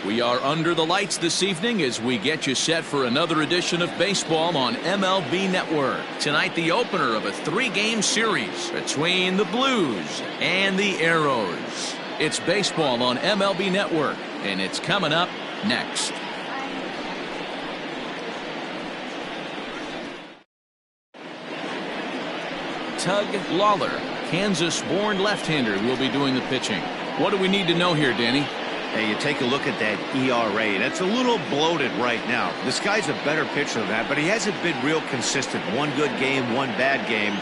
We are under the lights this evening as we get you set for another edition of baseball on MLB Network. Tonight, the opener of a 3-game series between the Blues and the Arrows. It's baseball on MLB Network, and it's coming up next. Tug Lawler, Kansas-born left-hander, will be doing the pitching. What do we need to know here, Danny? Hey, you take a look at that ERA, and it's a little bloated right now. This guy's a better pitcher than that, but he hasn't been real consistent. One good game, one bad game.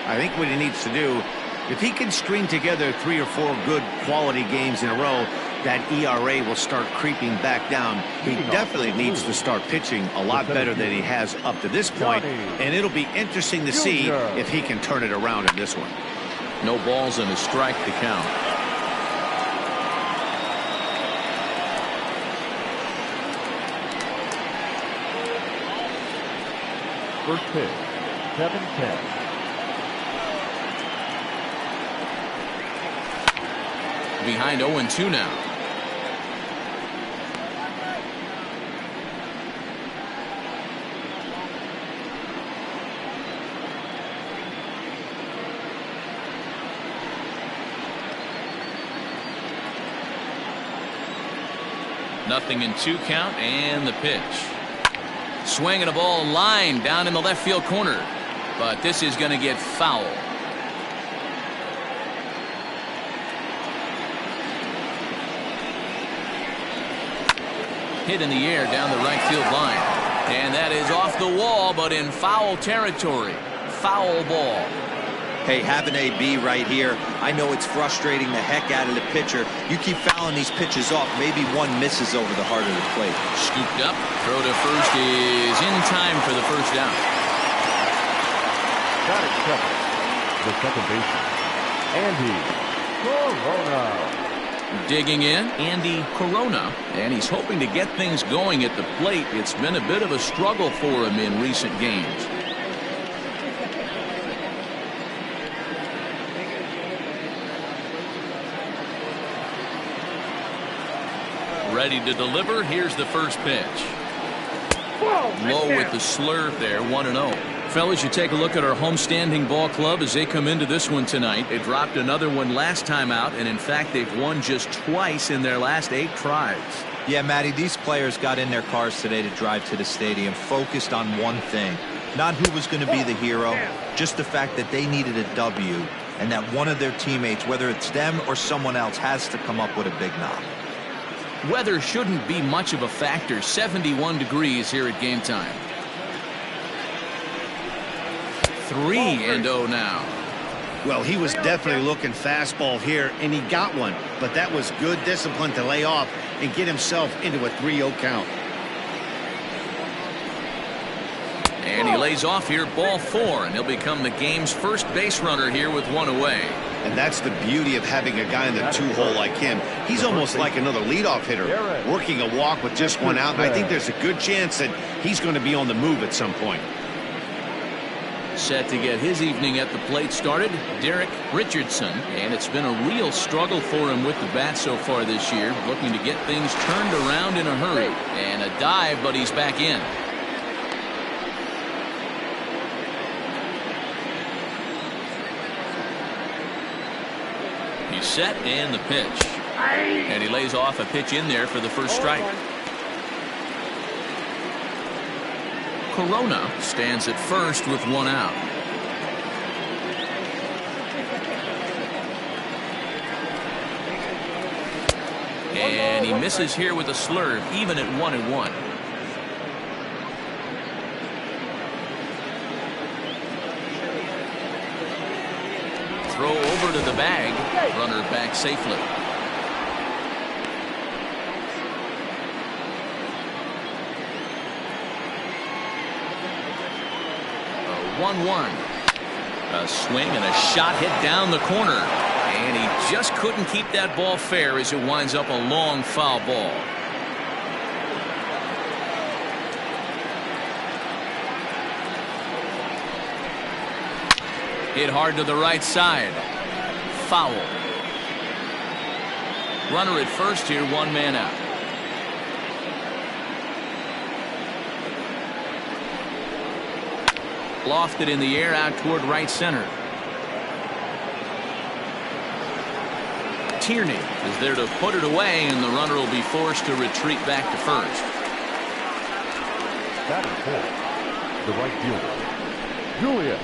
I think what he needs to do, if he can string together 3 or 4 good quality games in a row, that ERA will start creeping back down. He definitely needs to start pitching a lot better than he has up to this point, and it'll be interesting to see if he can turn it around in this one. No balls and a strike to count. First pitch, 7-10. Behind 0-2 now. Nothing in 2 count, and the pitch. Swinging a ball line down in the left field corner, but this is going to get foul. Hit in the air down the right field line, and that is off the wall, but in foul territory. Foul ball. Hey, have an AB right here. I know it's frustrating the heck out of the pitcher. You keep fouling these pitches off, maybe one misses over the heart of the plate. Scooped up, throw to first is in time for the first down. Got it covered. The second baseman, Andy Corona. Digging in, Andy Corona, and he's hoping to get things going at the plate. It's been a bit of a struggle for him in recent games. Ready to deliver. Here's the first pitch. Low with the slurve there, 1-0. Fellas, you take a look at our homestanding ball club as they come into this one tonight. They dropped another one last time out, and in fact, they've won just twice in their last 8 tries. Yeah, Matty, these players got in their cars today to drive to the stadium, focused on one thing. Not who was going to be the hero, just the fact that they needed a W, and that one of their teammates, whether it's them or someone else, has to come up with a big knock. Weather shouldn't be much of a factor. 71 degrees here at game time. 3-0 now. Well, he was definitely looking fastball here, and he got one. But that was good discipline to lay off and get himself into a 3-0 count. And he lays off here, ball 4, and he'll become the game's first base runner here with 1 away. And that's the beauty of having a guy in the 2-hole like him. He's almost like another leadoff hitter, working a walk with just 1 out. And I think there's a good chance that he's going to be on the move at some point. Set to get his evening at the plate started, Derek Richardson. And it's been a real struggle for him with the bat so far this year, looking to get things turned around in a hurry. And a dive, but he's back in. He's set, and the pitch. And he lays off a pitch in there for the first strike. Corona stands at first with 1 out. And he misses here with a slurve, even at 1-1. Throw over to the bag. Runner back safely. A 1-1. A swing and a shot hit down the corner. And he just couldn't keep that ball fair as it winds up a long foul ball. Hit hard to the right side. Foul. Runner at first here, 1 man out. Lofted in the air out toward right center. Tierney is there to put it away, and the runner will be forced to retreat back to first. Batting fourth, the right fielder, Julius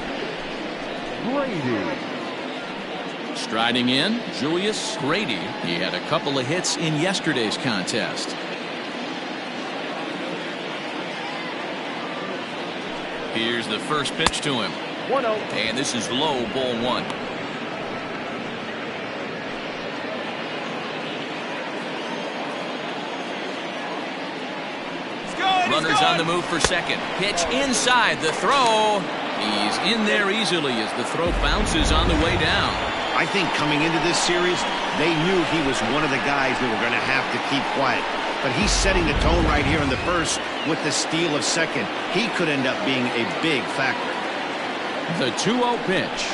Grady. Striding in, Julius Grady. He had a couple of hits in yesterday's contest. Here's the first pitch to him. 1-0. And this is low, ball one. Runners on the move for second. Pitch inside the throw. He's in there easily as the throw bounces on the way down. I think coming into this series, they knew he was one of the guys that were going to have to keep quiet. But he's setting the tone right here in the first with the steal of second. He could end up being a big factor. The 2-0 pitch.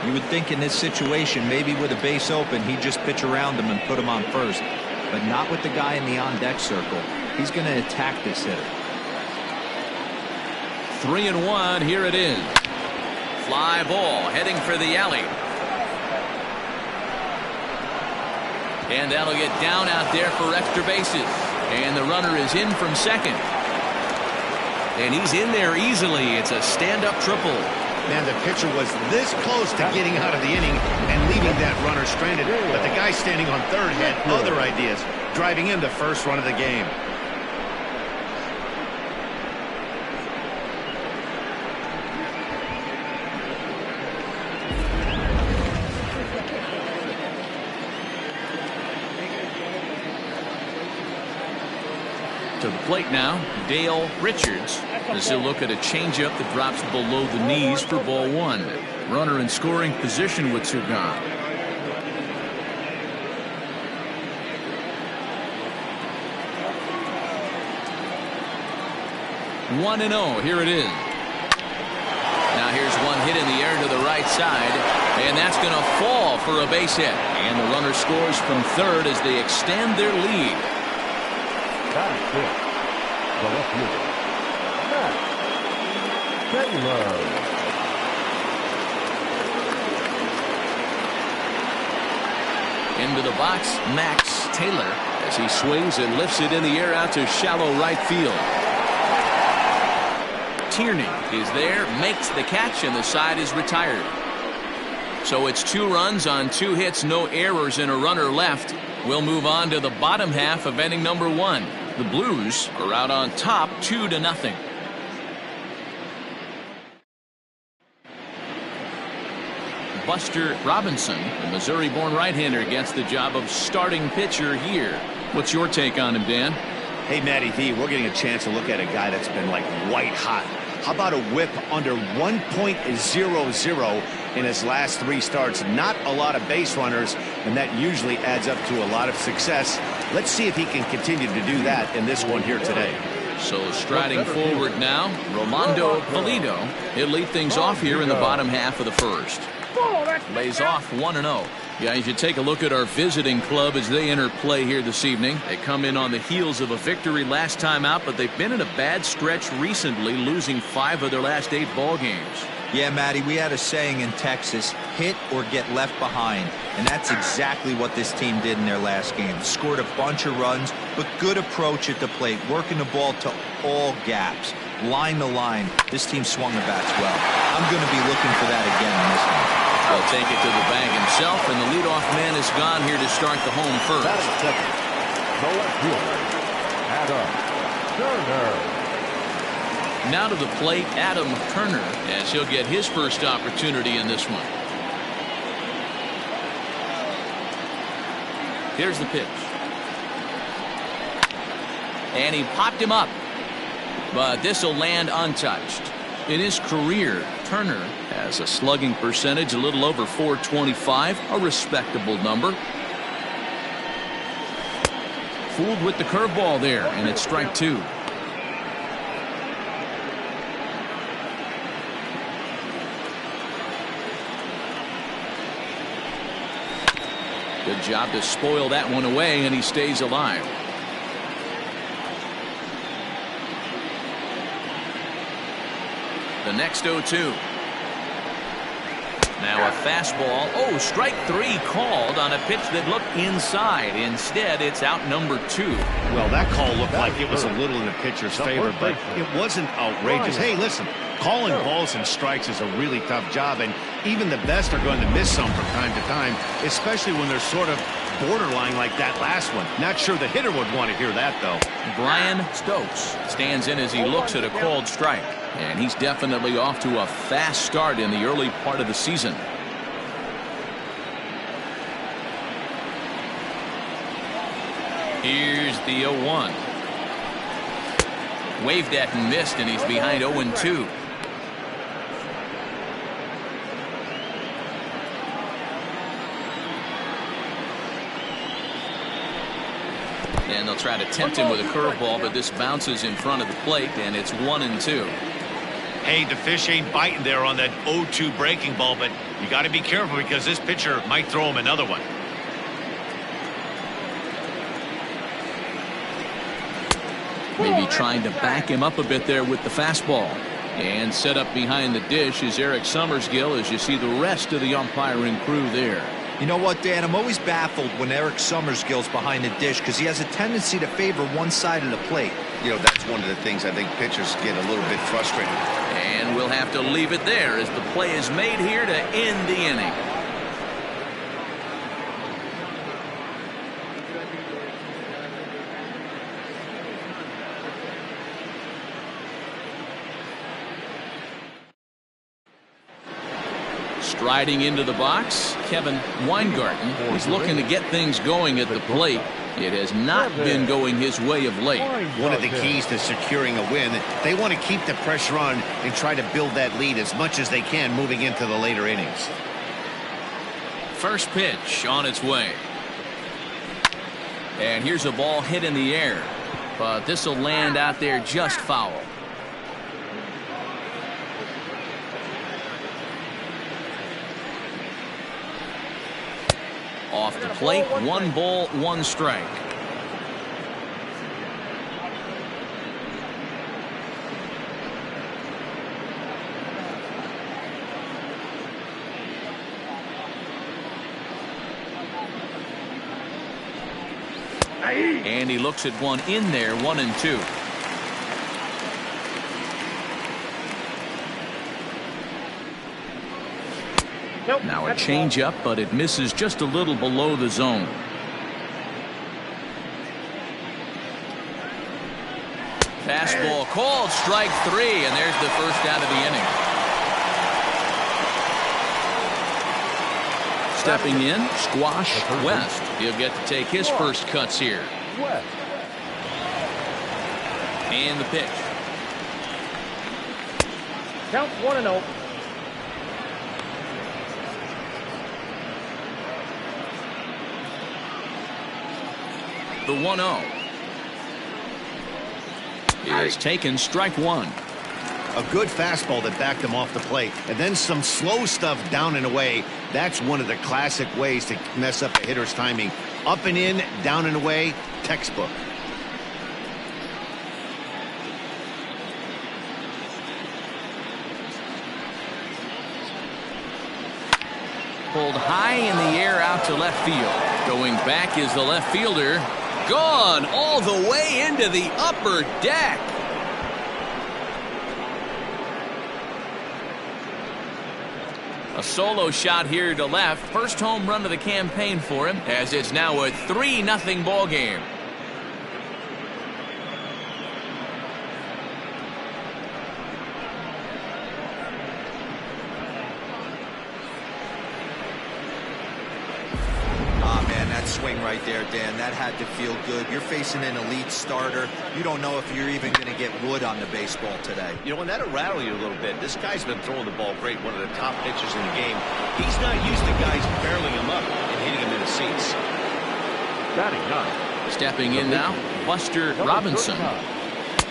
You would think in this situation, maybe with a base open, he'd just pitch around him and put him on first. But not with the guy in the on-deck circle. He's going to attack this hitter. 3-1, here it is. Fly ball heading for the alley. And that'll get down out there for extra bases. And the runner is in from second. And he's in there easily. It's a stand-up triple. Man, the pitcher was this close to getting out of the inning and leaving that runner stranded. But the guy standing on third had other ideas, driving in the first run of the game. To the plate now, Dale Richards. As he'll look at a changeup that drops below the knees for ball one. Runner in scoring position with two gone. One and 0. Here it is. Now here's one hit in the air to the right side, and that's going to fall for a base hit. And the runner scores from third as they extend their lead. That is it. The left fielder, Taylor. Into the box, Max Taylor, as he swings and lifts it in the air out to shallow right field. Tierney is there, makes the catch, and the side is retired. So it's 2 runs on 2 hits, no errors, and a runner left. We'll move on to the bottom half of inning number 1. The Blues are out on top 2-0. Buster Robinson, the Missouri-born right-hander, gets the job of starting pitcher here. What's your take on him, Dan? Hey, Matty V, we're getting a chance to look at a guy that's been like white hot. How about a whip under 1.00 in his last 3 starts? Not a lot of base runners, and that usually adds up to a lot of success. Let's see if he can continue to do that in this one here today. So striding forward now, Rolando Valido. He'll lead things off here in the bottom half of the first. Lays off 1-0. Guys, you take a look at our visiting club as they enter play here this evening. They come in on the heels of a victory last time out, but they've been in a bad stretch recently, losing 5 of their last 8 ball games. Yeah, Matty, we had a saying in Texas, hit or get left behind. And that's exactly what this team did in their last game. Scored a bunch of runs, but good approach at the plate, working the ball to all gaps. Line to line, this team swung the bats well. I'm going to be looking for that again in this one. He'll take it to the bag himself, and the leadoff man is gone here to start the home first. The left fielder, Adam Turner. Now to the plate, Adam Turner, as he'll get his first opportunity in this one. Here's the pitch. And he popped him up. But this will land untouched. In his career, Turner has a slugging percentage a little over .425, a respectable number. Fooled with the curveball there, and it's strike 2. Good job to spoil that one away, and he stays alive. The next 0-2. Now a fastball. Oh, strike 3 called on a pitch that looked inside. Instead, it's out number 2. Well, that call looked like it was a little in the pitcher's favor, but it wasn't outrageous. Hey, listen, calling balls and strikes is a really tough job, and even the best are going to miss some from time to time, especially when they're sort of borderline like that last one. Not sure the hitter would want to hear that, though. Brian Stokes stands in as he looks at a called strike. And he's definitely off to a fast start in the early part of the season. Here's the 0-1. Waved at and missed, and he's behind 0-2. And they'll try to tempt him with a curveball, but this bounces in front of the plate, and it's 1-2. Hey, the fish ain't biting there on that 0-2 breaking ball, but you got to be careful because this pitcher might throw him another one. Maybe trying to back him up a bit there with the fastball. And set up behind the dish is Eric Summersgill as you see the rest of the umpiring crew there. You know what, Dan? I'm always baffled when Eric Summersgill's behind the dish because he has a tendency to favor one side of the plate. You know, that's one of the things I think pitchers get a little bit frustrated. And we'll have to leave it there as the play is made here to end the inning. Striding into the box, Kevin Weingarten is looking to get things going at the plate. It has not been going his way of late. One of the keys to securing a win, they want to keep the pressure on and try to build that lead as much as they can moving into the later innings. First pitch on its way. And here's a ball hit in the air, but this will land out there just foul. Off the plate, 1 ball, 1 strike. And he looks at one in there, 1-2. Now a changeup, but it misses just a little below the zone. Fastball called, strike 3, and there's the first out of the inning. Stepping in, Squash West. He'll get to take his first cuts here. And the pitch. Count 1-0. The 1-0 is taken, strike 1. A good fastball that backed him off the plate, and then some slow stuff down and away. That's one of the classic ways to mess up a hitter's timing. Up and in, down and away, textbook. Pulled high in the air out to left field. Going back is the left fielder. Gone all the way into the upper deck. A solo shot here to left. First home run of the campaign for him, as it's now a 3-0 ball game. Swing right there, Dan. That had to feel good. You're facing an elite starter. You don't know if you're even going to get wood on the baseball today. You know, and that'll rattle you a little bit. This guy's been throwing the ball great, one of the top pitchers in the game. He's not used to guys barreling him up and hitting him in the seats. Stepping in now, Buster Robinson,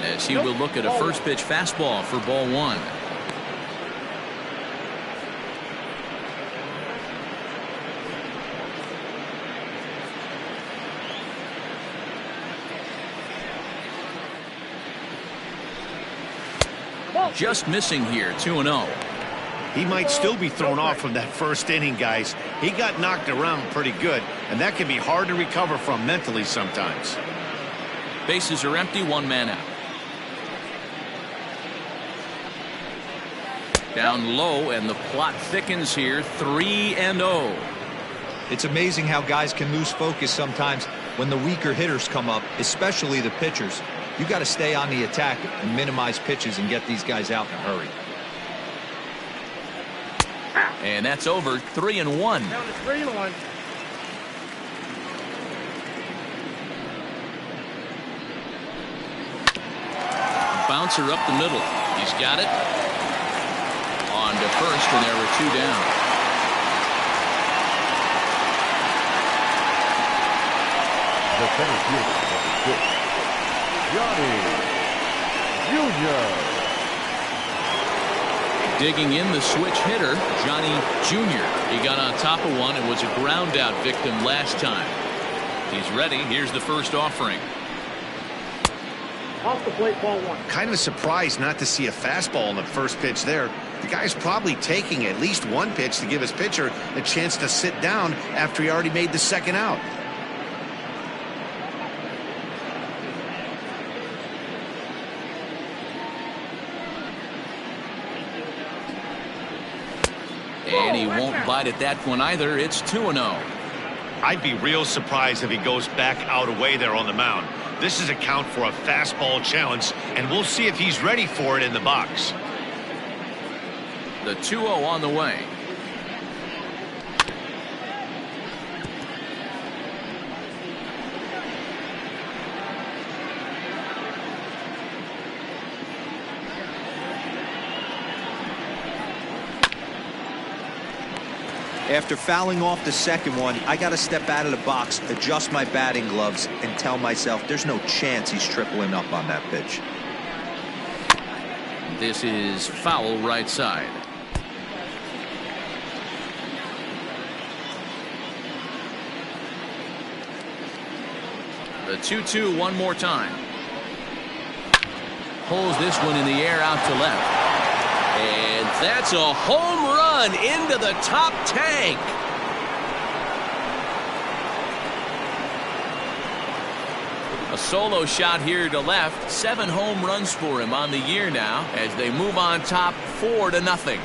as he will look at a first pitch fastball for ball 1. just missing here, 2-0. He might still be thrown off from that first inning, guys. He got knocked around pretty good, and that can be hard to recover from mentally sometimes. Bases are empty, one man out. Down low, and the plot thickens here, 3-0. It's amazing how guys can lose focus sometimes when the weaker hitters come up, especially the pitchers. You got to stay on the attack and minimize pitches and get these guys out in a hurry. And that's over, 3-1. Down to 3-1. Bouncer up the middle. He's got it. On to first, and there were two down. The center fielder, number 6, Johnny Jr. Digging in the switch hitter, Johnny Jr. He got on top of one and was a ground out victim last time. He's ready. Here's the first offering. Off the plate, ball 1. Kind of surprised not to see a fastball on the first pitch there. The guy's probably taking at least one pitch to give his pitcher a chance to sit down after he already made the second out. And he won't bite at that one either. It's 2-0. I'd be real surprised if he goes back out away there on the mound. This is a count for a fastball challenge, and we'll see if he's ready for it in the box. The 2-0 on the way. After fouling off the second one, I got to step out of the box, adjust my batting gloves, and tell myself there's no chance he's tripling up on that pitch. This is foul right side. The 2-2 one more time. Pulls this one in the air out to left. And that's a home run into the top tank. A solo shot here to left. 7 home runs for him on the year now as they move on top 4-0.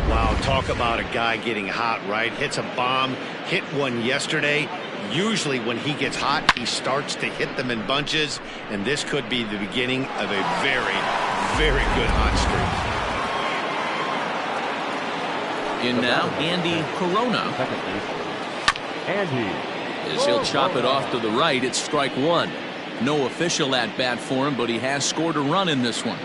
Wow, talk about a guy getting hot, right? Hits a bomb, hit one yesterday. Usually when he gets hot, he starts to hit them in bunches, and this could be the beginning of a very, very good hot streak. In now, Andy Corona. Andy. As he'll chop it off to the right, it's strike one. No official at bat for him, but he has scored a run in this one.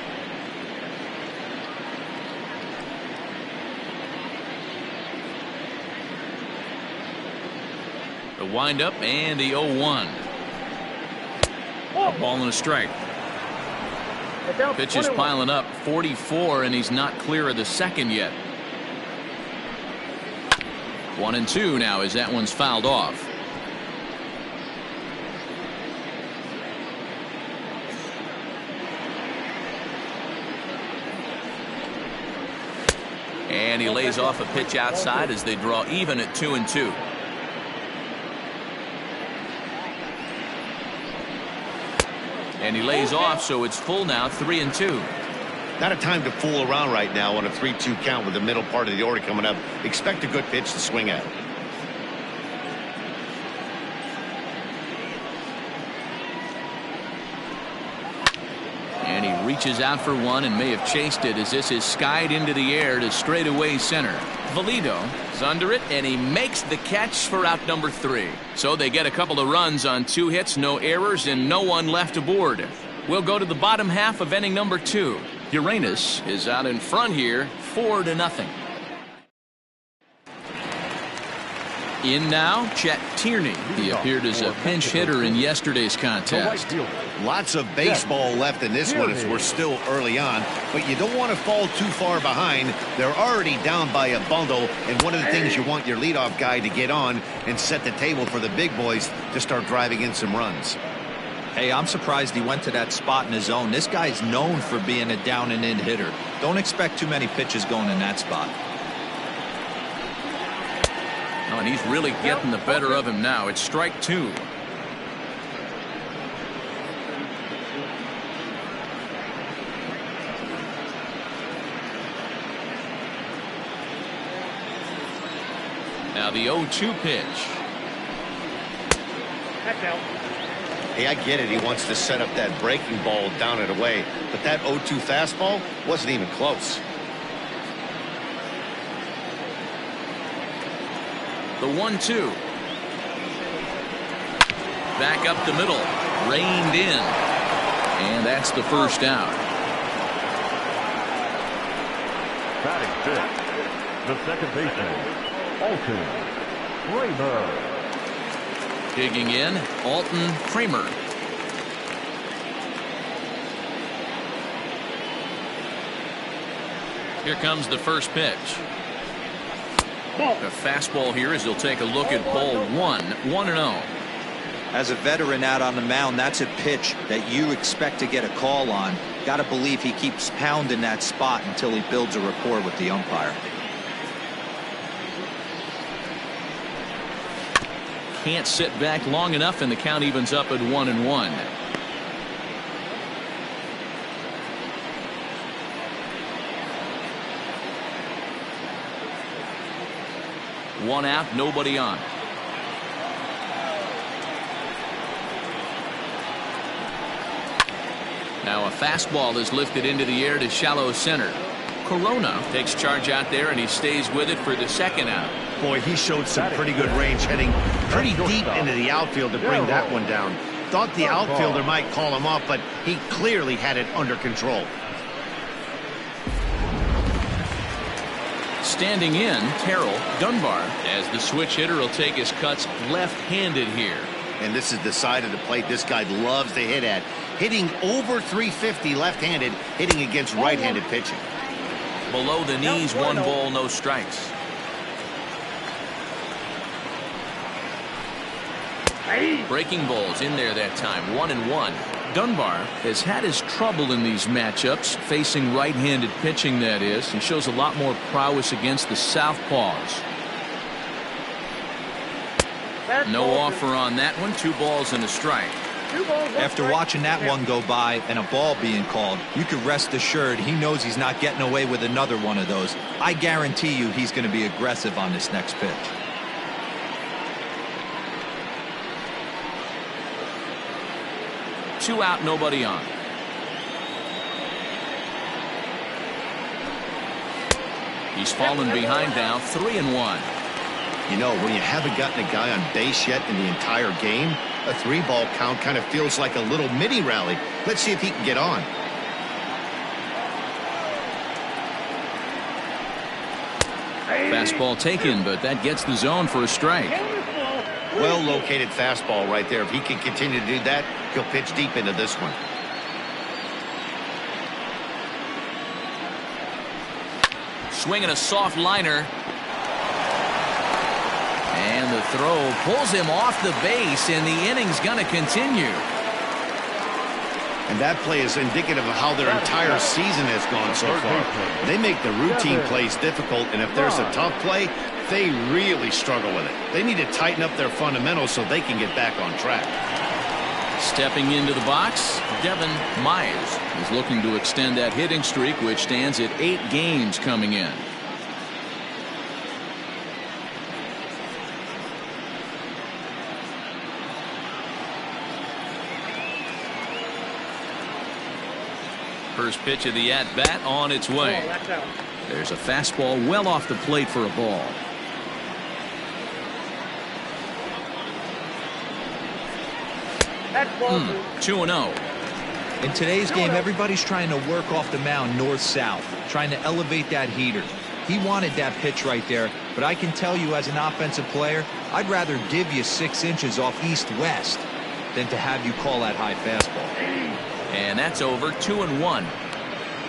The windup and the 0-1. A ball and a strike. Pitch is piling up, 44, and he's not clear of the second yet. 1-2 now as that one's fouled off. And he lays off a pitch outside as they draw even at 2-2. And he lays off, so it's full now, 3-2. Not a time to fool around right now on a 3-2 count with the middle part of the order coming up. Expect a good pitch to swing at. And he reaches out for one and may have chased it as this is skied into the air to straightaway center. Valido is under it, and he makes the catch for out number 3. So they get a couple of runs on 2 hits, no errors, and no one left aboard. We'll go to the bottom half of inning number 2. Uranus is out in front here, 4-0. In now, Chet Tierney. He appeared as a pinch hitter in yesterday's contest. Lots of baseball left in this one as we're still early on, but you don't want to fall too far behind. They're already down by a bundle, and one of the things you want your leadoff guy to get on and set the table for the big boys to start driving in some runs. Hey, I'm surprised he went to that spot in his zone. This guy's known for being a down and in hitter. Don't expect too many pitches going in that spot. Oh, and he's really getting the better of him now. It's strike 2. Now the 0-2 pitch. That's out. Hey, I get it. He wants to set up that breaking ball down and away, but that 0-2 fastball wasn't even close. The 1-2. Back up the middle. Reined in. And that's the first out. Batting fifth, the second baseman, Alton Kramer. Digging in, Alton Kramer. Here comes the first pitch. A fastball here as he'll take a look at ball 1-0. As a veteran out on the mound, that's a pitch that you expect to get a call on. Got to believe he keeps pounding that spot until he builds a rapport with the umpire. Can't sit back long enough, and the count evens up at 1-1. One out, nobody on. Now a fastball is lifted into the air to shallow center. Corona takes charge out there, and he stays with it for the second out. Boy, he showed some pretty good range, heading pretty deep into the outfield to bring that one down. Thought the outfielder might call him off, but he clearly had it under control. Standing in, Terrell Dunbar, as the switch hitter will take his cuts left-handed here. And this is the side of the plate this guy loves to hit at. Hitting over 350 left-handed, hitting against right-handed pitching. Below the knees, 1 ball, no strikes. Breaking balls in there that time, 1-1. Dunbar has had his trouble in these matchups, facing right-handed pitching, that is. He shows a lot more prowess against the southpaws. No offer on that one. 2 balls and a strike. After watching that one go by and a ball being called, you can rest assured he knows he's not getting away with another one of those. I guarantee you he's going to be aggressive on this next pitch. Two out, nobody on. He's fallen behind now, 3-1. You know, when you haven't gotten a guy on base yet in the entire game, a 3-ball count kind of feels like a little mini rally. Let's see if he can get on. Fastball taken, but that gets the zone for a strike. Well-located fastball right there. If he can continue to do that, he'll pitch deep into this one. Swinging a soft liner. And the throw pulls him off the base, and the inning's going to continue. And that play is indicative of how their entire season has gone so far. They make the routine plays difficult, and if there's a tough play, they really struggle with it. They need to tighten up their fundamentals so they can get back on track. Stepping into the box, Devin Myers is looking to extend that hitting streak, which stands at 8 games coming in. First pitch of the at-bat on its way. There's a fastball well off the plate for a ball. That's ball 2-0. In today's game, everybody's trying to work off the mound north-south, trying to elevate that heater. He wanted that pitch right there, but I can tell you as an offensive player, I'd rather give you 6 inches off east-west than to have you call that high fastball. And that's over. 2-1.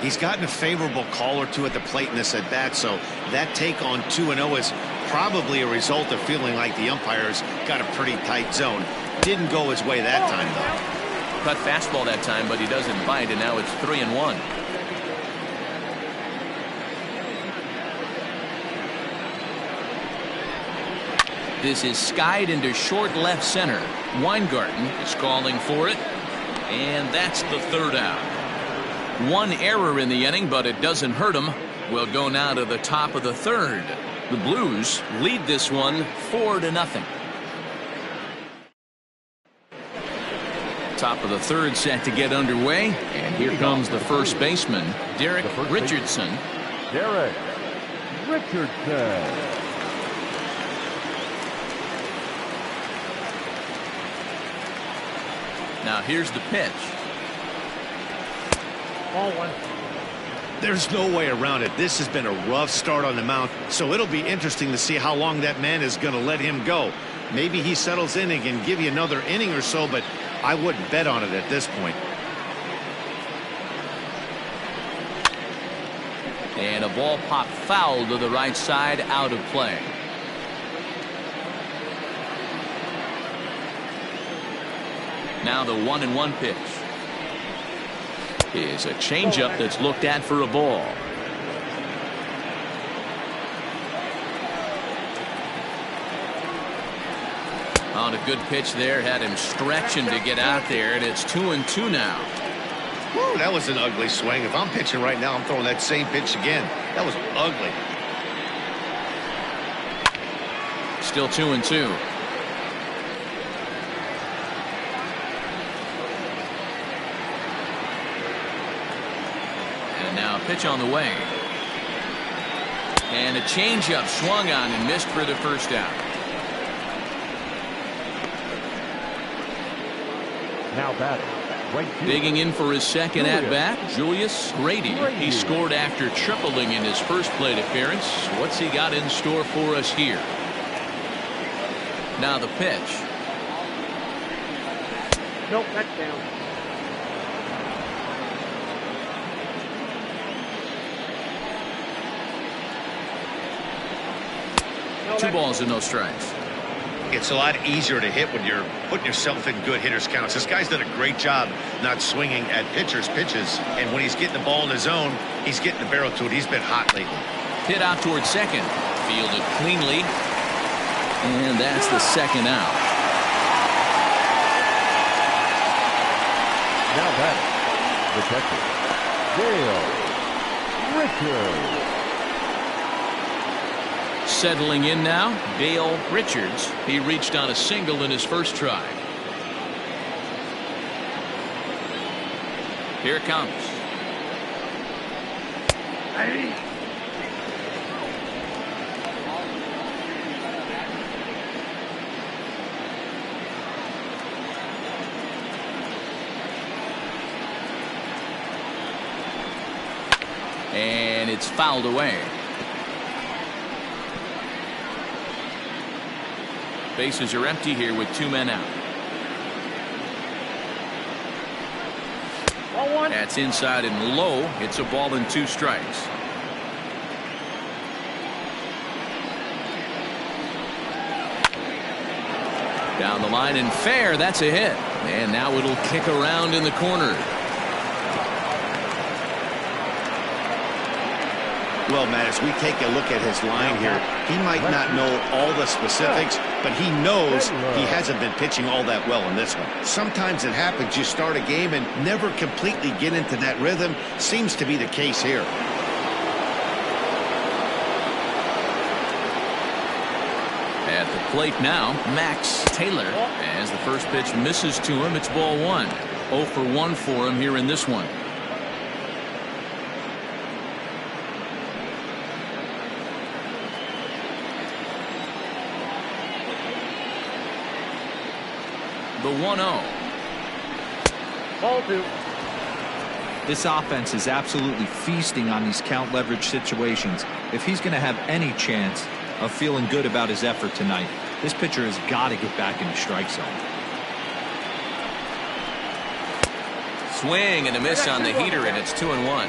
He's gotten a favorable call or two at the plate in this at-bat, so that take on 2-0 is probably a result of feeling like the umpires got a pretty tight zone. Didn't go his way that time, though. Cut fastball that time, but he doesn't bite, and now it's 3-1. This is skied into short left center. Weingarten is calling for it, and that's the 3rd out. 1 error in the inning, but it doesn't hurt him. We'll go now to the top of the 3rd. The Blues lead this one 4-0. Top of the 3rd set to get underway, and here comes the first baseman, Derek Richardson. Derek Richardson. Now here's the pitch. Ball 1. There's no way around it. This has been a rough start on the mound, so it'll be interesting to see how long that man is going to let him go. Maybe he settles in and can give you another inning or so, but I wouldn't bet on it at this point. And a ball popped foul to the right side, out of play. Now the 1-1 pitch is a changeup that's looked at for a ball. On a good pitch there, had him stretching to get out there, and it's 2-2 now. Woo, that was an ugly swing. If I'm pitching right now, I'm throwing that same pitch again. That was ugly. Still 2-2. Now a pitch on the way. And a changeup swung on and missed for the 1st out. Now batting. Right field. Digging in for his 2nd at-bat, Julius Grady. He scored after tripling in his first plate appearance. What's he got in store for us here? Now the pitch. Nope, that's down. No, 2 balls and no strikes. It's a lot easier to hit when you're putting yourself in good hitters counts. This guy's done a great job not swinging at pitchers' pitches, and when he's getting the ball in his zone, he's getting the barrel to it. He's been hot lately. Hit out towards second. Fielded cleanly. And that's the 2nd out. Now batting. The catcher, Dale Richards. Settling in now, Dale Richards. He reached on a single in his first try. Here it comes. And it's fouled away. Bases are empty here with 2 men out. Ball 1. That's inside and low. It's a ball and 2 strikes. Down the line and fair. That's a hit. And now it'll kick around in the corner. Well, Matt, as we take a look at his line here, he might not know all the specifics, but he knows he hasn't been pitching all that well in this one. Sometimes it happens. You start a game and never completely get into that rhythm. Seems to be the case here. At the plate now, Max Taylor. As the first pitch misses to him, it's ball 1. 0 for 1 for him here in this one. The 1-0. Ball 2. This offense is absolutely feasting on these count leverage situations. If he's going to have any chance of feeling good about his effort tonight, this pitcher has got to get back in the strike zone. Swing and a miss on the heater, and it's 2-1.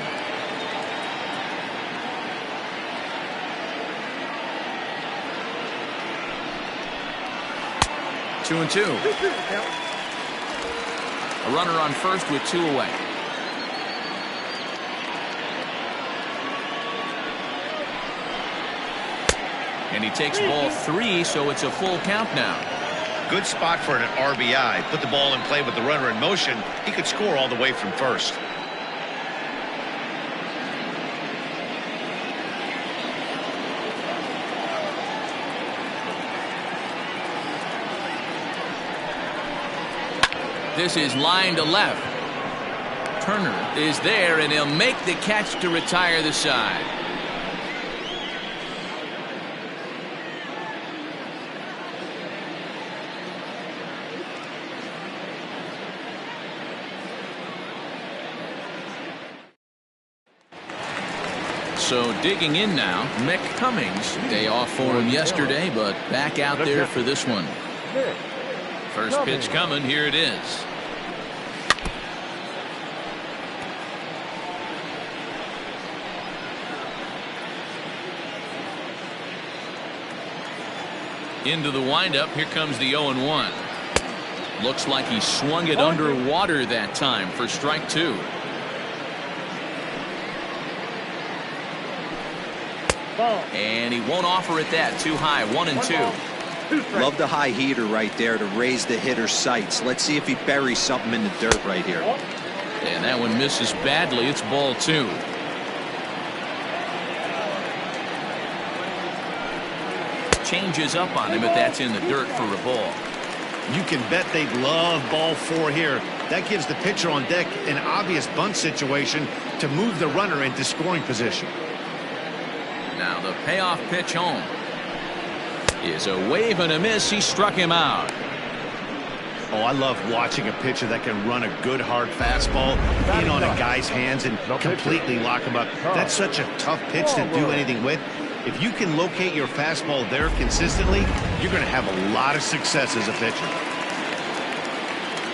Two and two. A runner on first with 2 away. And he takes ball 3, so it's a full count now. Good spot for an RBI. Put the ball in play with the runner in motion. He could score all the way from first. This is line to left. Turner is there, and he'll make the catch to retire the side. So digging in now, Mick Cummings. Day off for him yesterday, but back out there for this one. First pitch coming. Here it is. Into the windup. Here comes the 0-1. Looks like he swung it underwater that time for strike 2. And he won't offer it that. Too high. 1-2. Love the high heater right there to raise the hitter's sights. Let's see if he buries something in the dirt right here. And that one misses badly. It's ball 2. Changes up on him, but that's in the dirt for a ball. You can bet they'd love ball 4 here. That gives the pitcher on deck an obvious bunt situation to move the runner into scoring position. Now the payoff pitch home is a wave and a miss. He struck him out. Oh, I love watching a pitcher that can run a good hard fastball in on a guy's hands and completely lock him up. That's such a tough pitch to do anything with. If you can locate your fastball there consistently, you're going to have a lot of success as a pitcher.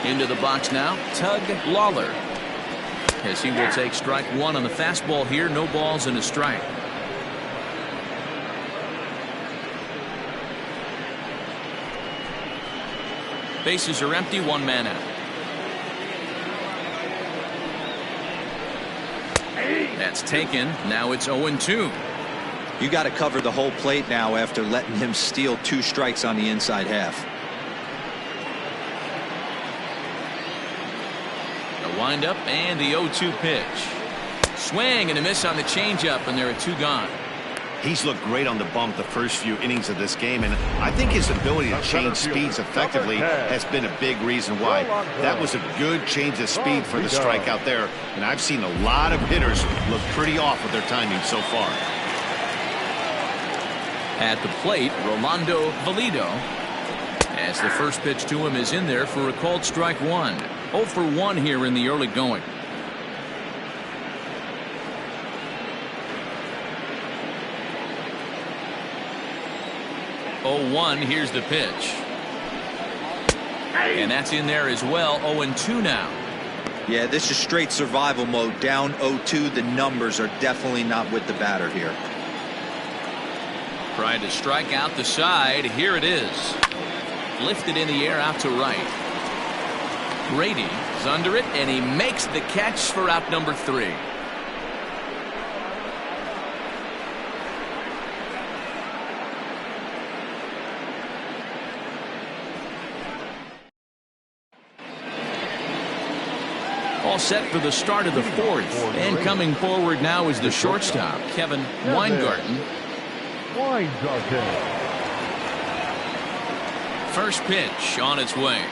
Into the box now, Tug Lawler, as he will take strike 1 on the fastball here. No balls and a strike. Bases are empty. 1 man out. That's taken. Now it's 0-2. You got to cover the whole plate now after letting him steal 2 strikes on the inside half. A windup and the 0-2 pitch. Swing and a miss on the changeup, and there are 2 gone. He's looked great on the bump the first few innings of this game, and I think his ability to change speeds effectively has been a big reason why. That was a good change of speed for the strikeout there, and I've seen a lot of hitters look pretty off with their timing so far. At the plate, Rolando Valido, as the first pitch to him is in there for a called strike 1. 0 for 1 here in the early going. Oh, here's the pitch. And that's in there as well. 0-2 now. Yeah, this is straight survival mode. Down 0-2. The numbers are definitely not with the batter here. Trying to strike out the side. Here it is. Lifted in the air out to right. Grady is under it, and he makes the catch for out number 3. All set for the start of the 4th. And coming forward now is the shortstop, Kevin Weingarten. First pitch on its way.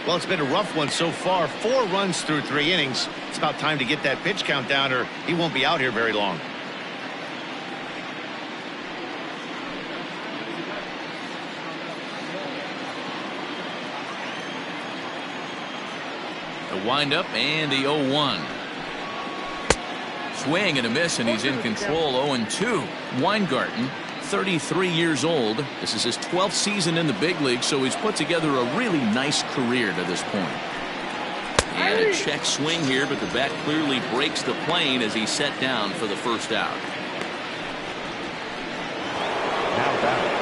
Well, it's been a rough one so far. 4 runs through 3 innings. It's about time to get that pitch count down, or he won't be out here very long. The windup and the 0-1. Swing and a miss, and he's in control. 0-2. Weingarten, 33 years old. This is his 12th season in the big league, so he's put together a really nice career to this point. And a check swing here, but the bat clearly breaks the plane as he's set down for the first out. Now back.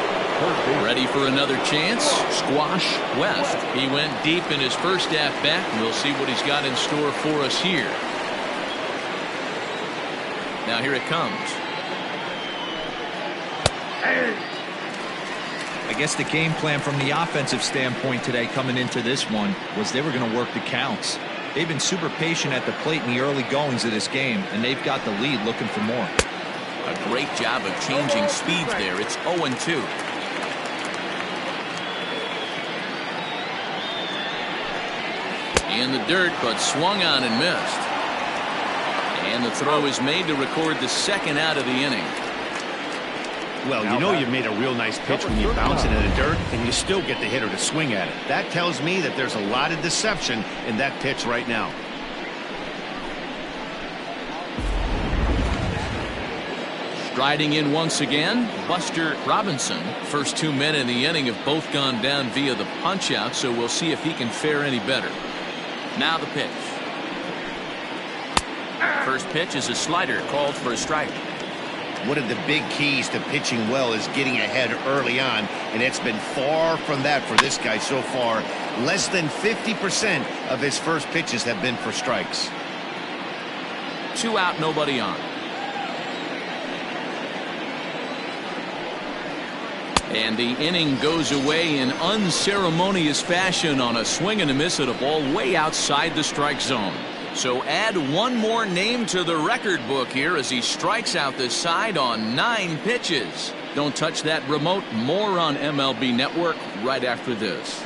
Ready for another chance. Squash West. He went deep in his first at bat, and we'll see what he's got in store for us here. Now here it comes. I guess the game plan from the offensive standpoint today coming into this one was they were going to work the counts. They've been super patient at the plate in the early goings of this game, and they've got the lead looking for more. A great job of changing speeds there. It's 0-2. In the dirt, but swung on and missed. And the throw is made to record the second out of the inning. Well, you know you made a real nice pitch when you bounce it in the dirt and you still get the hitter to swing at it. That tells me that there's a lot of deception in that pitch right now. Striding in once again, Buster Robinson. First 2 men in the inning have both gone down via the punch out, so we'll see if he can fare any better. Now the pitch. First pitch is a slider called for a strike. One of the big keys to pitching well is getting ahead early on, and it's been far from that for this guy so far. Less than 50% of his first pitches have been for strikes. 2 out, nobody on. And the inning goes away in unceremonious fashion on a swing and a miss at a ball way outside the strike zone. So add one more name to the record book here as he strikes out the side on 9 pitches. Don't touch that remote. More on MLB Network right after this.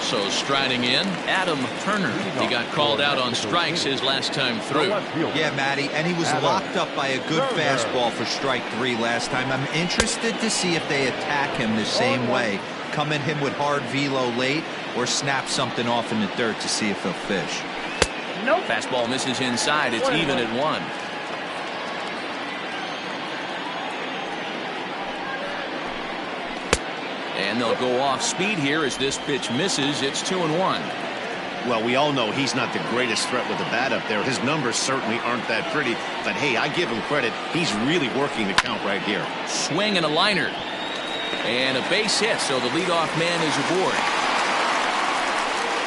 So striding in, Adam Turner. He got called out on strikes his last time through. Yeah, Matty, and he was locked up by a good fastball for strike 3 last time. I'm interested to see if they attack him the same way. Come at him with hard velo late or snap something off in the dirt to see if he'll fish. Nope. Fastball misses inside. It's even at 1. And they'll go off speed here as this pitch misses. It's 2-1. Well, we all know he's not the greatest threat with the bat up there. His numbers certainly aren't that pretty. But, hey, I give him credit. He's really working the count right here. Swing and a liner. And a base hit, so the leadoff man is aboard.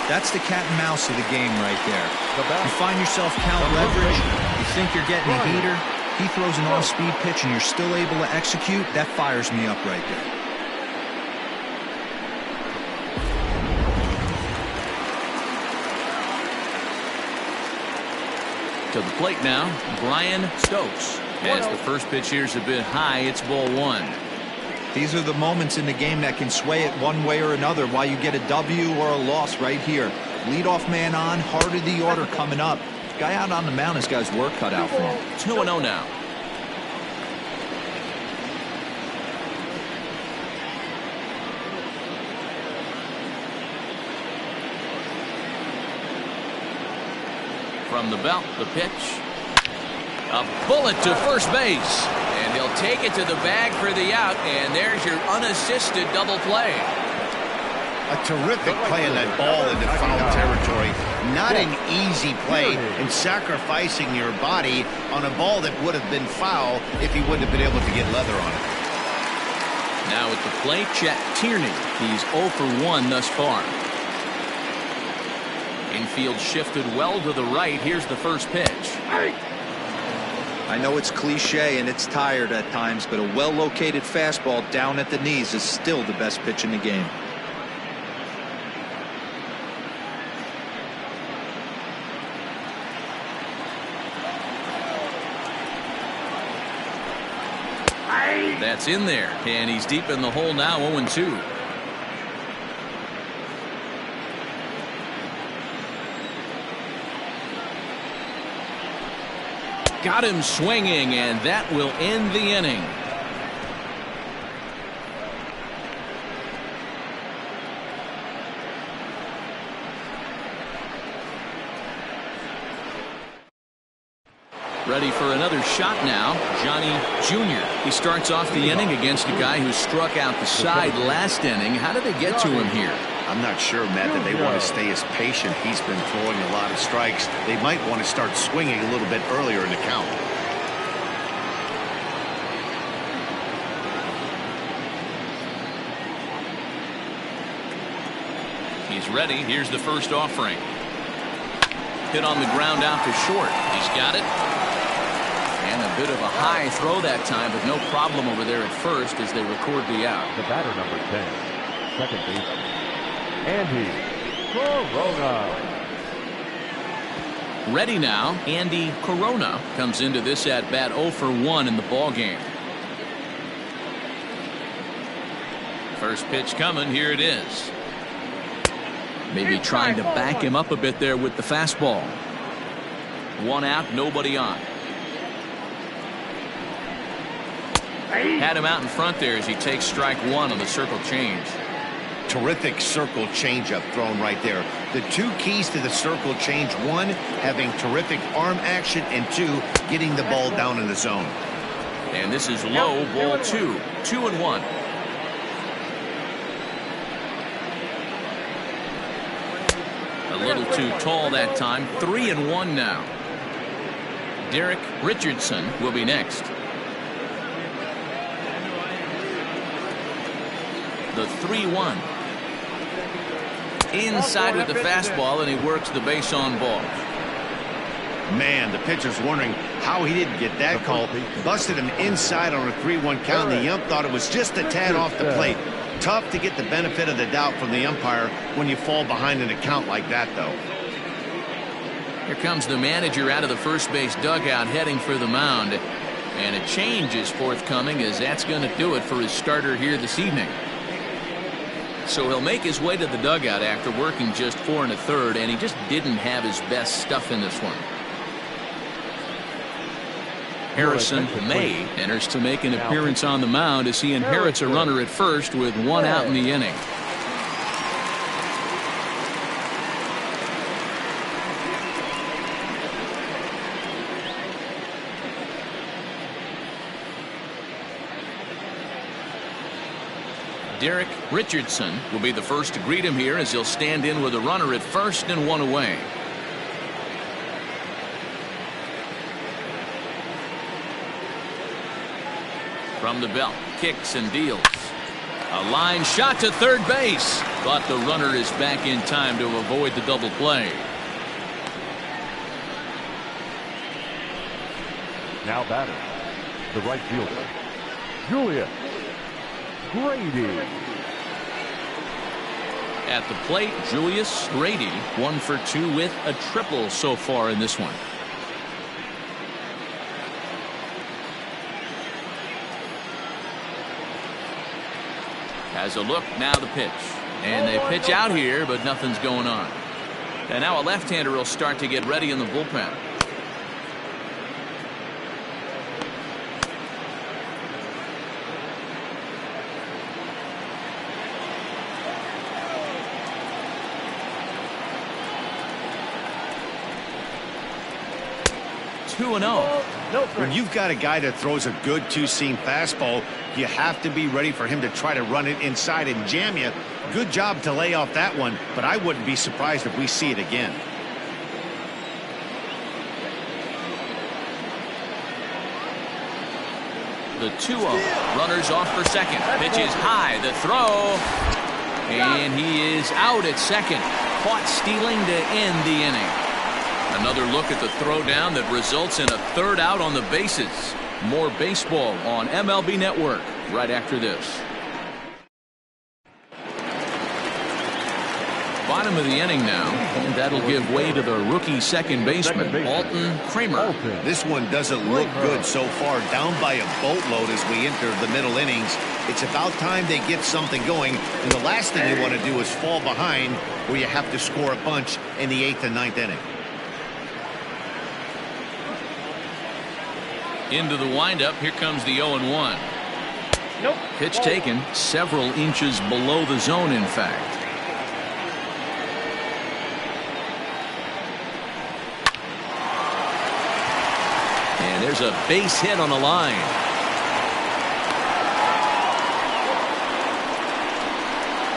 That's the cat and mouse of the game right there. You find yourself count leverage, you think you're getting a heater, he throws an off-speed pitch and you're still able to execute. That fires me up right there. To the plate now, Brian Stokes. As the first pitch here's a bit high, it's ball 1. These are the moments in the game that can sway it one way or another, why you get a W or a loss right here. Leadoff man on, heart of the order coming up. Guy out on the mound has got his work cut out for him. 2-0 now. From the belt, the pitch. A bullet to first base. And he'll take it to the bag for the out, and there's your unassisted double play. A terrific play in that ball into foul territory. Not an easy play in sacrificing your body on a ball that would have been foul if he wouldn't have been able to get leather on it. Now at the plate, Chet Tierney. He's 0 for 1 thus far. Infield shifted well to the right. Here's the first pitch. I know it's cliche and it's tired at times, but a well-located fastball down at the knees is still the best pitch in the game. That's in there, and he's deep in the hole now. 0-2. Got him swinging, and that will end the inning. Ready for another shot now, Johnny Jr. He starts off the inning against a guy who struck out the side last inning. How did they get to him here? I'm not sure, Matt, that they want to stay as patient. He's been throwing a lot of strikes. They might want to start swinging a little bit earlier in the count. He's ready. Here's the first offering. Hit on the ground out to short. He's got it. And a bit of a high throw that time, but no problem over there at first as they record the out. The batter, number 10, second baseman, Andy Corona. Ready now, Andy Corona comes into this at bat 0 for 1 in the ball game. First pitch coming. Here it is. Maybe trying to back him up a bit there with the fastball. One out, nobody on. Had him out in front there as he takes strike one on the circle change. Terrific circle changeup thrown right there. The two keys to the circle change: one, having terrific arm action, and two, getting the ball down in the zone. And this is low, ball 2. 2-1. A little too tall that time. 3-1 now. Derek Richardson will be next. The 3-1. Inside with the fastball, and he works the base on ball. Man, the pitcher's wondering how he didn't get that call. Busted him inside on a 3-1 count. The ump thought it was just a tad off the plate. Tough to get the benefit of the doubt from the umpire when you fall behind in a count like that, though. Here comes the manager out of the first base dugout heading for the mound. And a change is forthcoming, as that's going to do it for his starter here this evening. So he'll make his way to the dugout after working just 4 1/3, and he just didn't have his best stuff in this one. Harrison May enters to make an appearance on the mound as he inherits a runner at first with 1 out in the inning. Derek Richardson will be the first to greet him here as he'll stand in with a runner at first and 1 away. From the belt, kicks and deals. A line shot to third base, but the runner is back in time to avoid the double play. Now batter, the right fielder, Julius Grady. At the plate, Julius Grady, 1 for 2 with a triple so far in this one. Has a look, now the pitch. And they pitch out here, but nothing's going on. And now a left-hander will start to get ready in the bullpen. When you've got a guy that throws a good two-seam fastball, you have to be ready for him to try to run it inside and jam you. Good job to lay off that one, but I wouldn't be surprised if we see it again. The 2-0. Runners off for second. Pitch is high. The throw. And he is out at second. Caught stealing to end the inning. Another look at the throwdown that results in a third out on the bases. More baseball on MLB Network right after this. Bottom of the inning now, and that'll give way to the rookie second baseman, Alton Kramer. This one doesn't look good so far. Down by a boatload as we enter the middle innings. It's about time they get something going, and the last thing you want to do is fall behind where you have to score a bunch in the 8th and 9th inning. Into the windup. Here comes the 0-1. Nope. Pitch taken several inches below the zone, in fact. And there's a base hit on the line.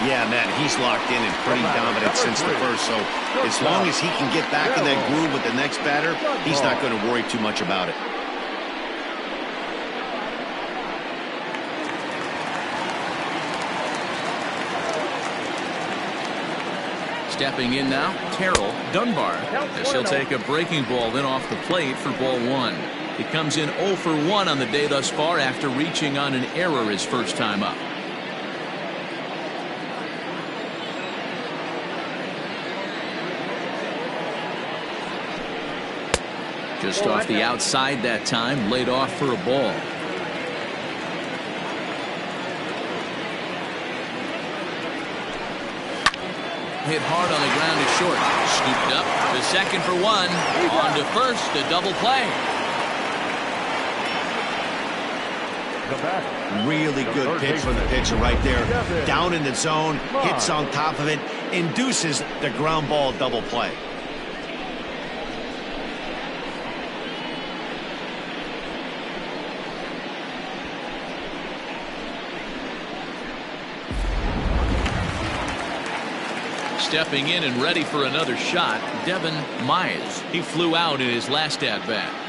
Yeah, man, he's locked in and pretty dominant since the first. So as long as he can get back in that groove with the next batter, he's not going to worry too much about it. Stepping in now, Terrell Dunbar, as he'll take a breaking ball then off the plate for ball one. He comes in 0 for 1 on the day thus far after reaching on an error his first time up. Just off the outside that time, laid off for a ball. Hit hard on the ground to short. Scooped up to second for 1. On to first, a double play. Really good pitch from the pitcher right there. Down in the zone, hits on top of it, induces the ground ball double play. Stepping in and ready for another shot, Devin Mize. He flew out in his last at-bat.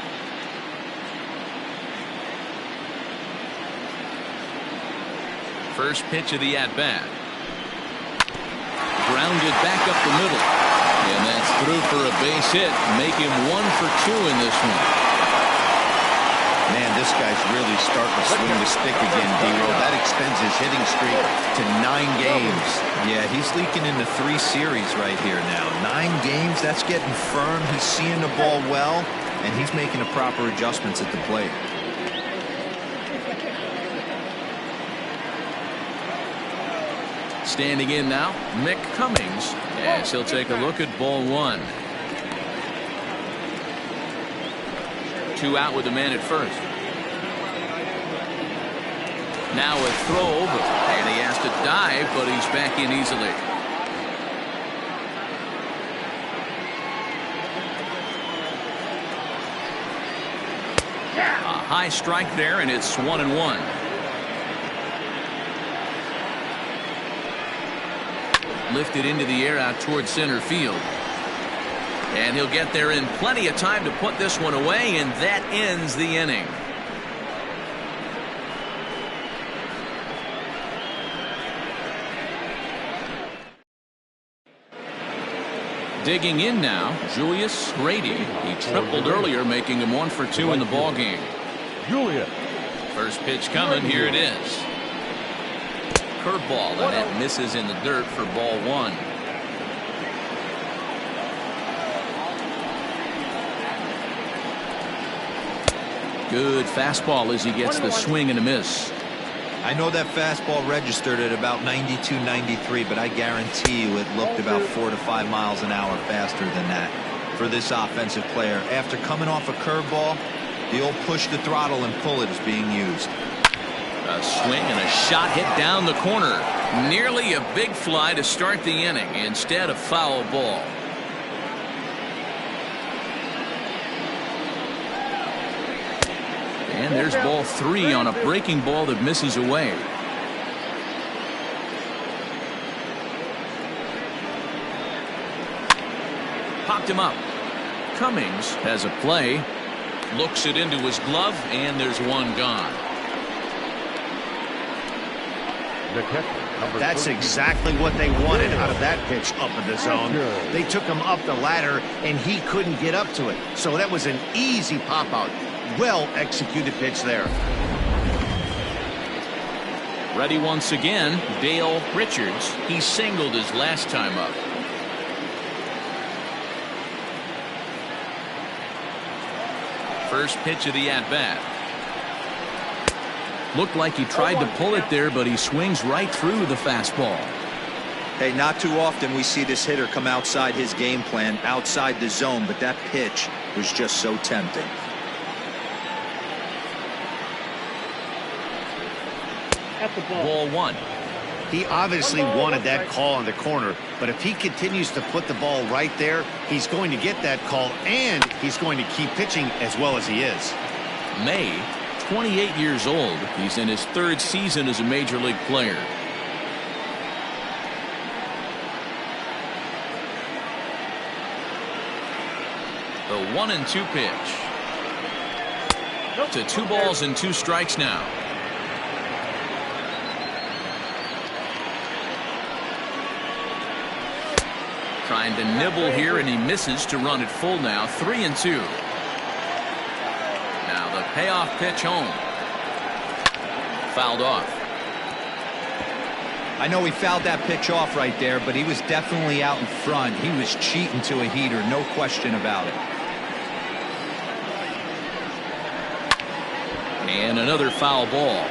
First pitch of the at-bat. Grounded back up the middle. And that's through for a base hit. Make him 1 for 2 in this one. Man, this guy's really starting to swing the stick again, D-Roll. That extends his hitting streak to 9 games. Yeah, he's leaking into 3 series right here now. 9 games, that's getting firm. He's seeing the ball well, and he's making the proper adjustments at the plate. Standing in now, Mick Cummings, as he'll take a look at ball 1. 2 out with the man at first. Now a throw over, and he has to dive, but he's back in easily. A high strike there, and it's 1-1. Lifted into the air out towards center field. And he'll get there in plenty of time to put this one away, and that ends the inning. Digging in now, Julius Rady. He tripled earlier, making him 1 for 2 in the ballgame. Julius. First pitch coming, here it is. Curveball, and that misses in the dirt for ball 1. Good fastball as he gets the swing and a miss. I know that fastball registered at about 92, 93, but I guarantee you it looked about 4 to 5 miles an hour faster than that for this offensive player. After coming off a curveball, the old push the throttle and pull it is being used. A swing and a shot hit down the corner. Nearly a big fly to start the inning. Instead, a foul ball. And there's ball 3 on a breaking ball that misses away. Popped him up. Cummings has a play. Looks it into his glove, and there's one gone. That's exactly what they wanted out of that pitch up in the zone. They took him up the ladder, and he couldn't get up to it. So that was an easy pop-out. Well-executed pitch there. Ready once again, Dale Richards. He singled his last time up. First pitch of the at-bat. Looked like he tried to pull it there, but he swings right through the fastball. Hey, not too often we see this hitter come outside his game plan, outside the zone, but that pitch was just so tempting. Ball 1. He obviously wanted that call in the corner, but if he continues to put the ball right there, he's going to get that call, and he's going to keep pitching as well as he is. May, 28 years old. He's in his 3rd season as a major league player. The 1-2 pitch. To 2 balls and 2 strikes now. Trying to nibble here, and he misses to run it full now. 3-2. Now the payoff pitch home. Fouled off. I know he fouled that pitch off right there, but he was definitely out in front. He was cheating to a heater, no question about it. And another foul ball.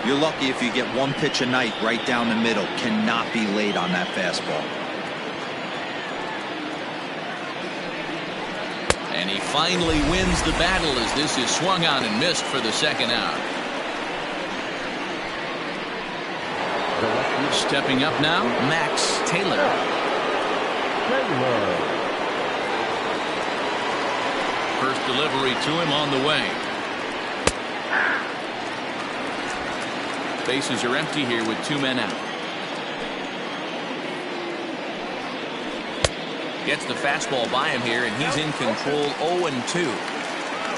You're lucky if you get 1 pitch a night right down the middle. Cannot be late on that fastball. And he finally wins the battle as this is swung on and missed for the 2nd out. Stepping up now, Max Taylor. First delivery to him on the way. Bases are empty here with 2 men out. Gets the fastball by him here, and he's in control. 0-2.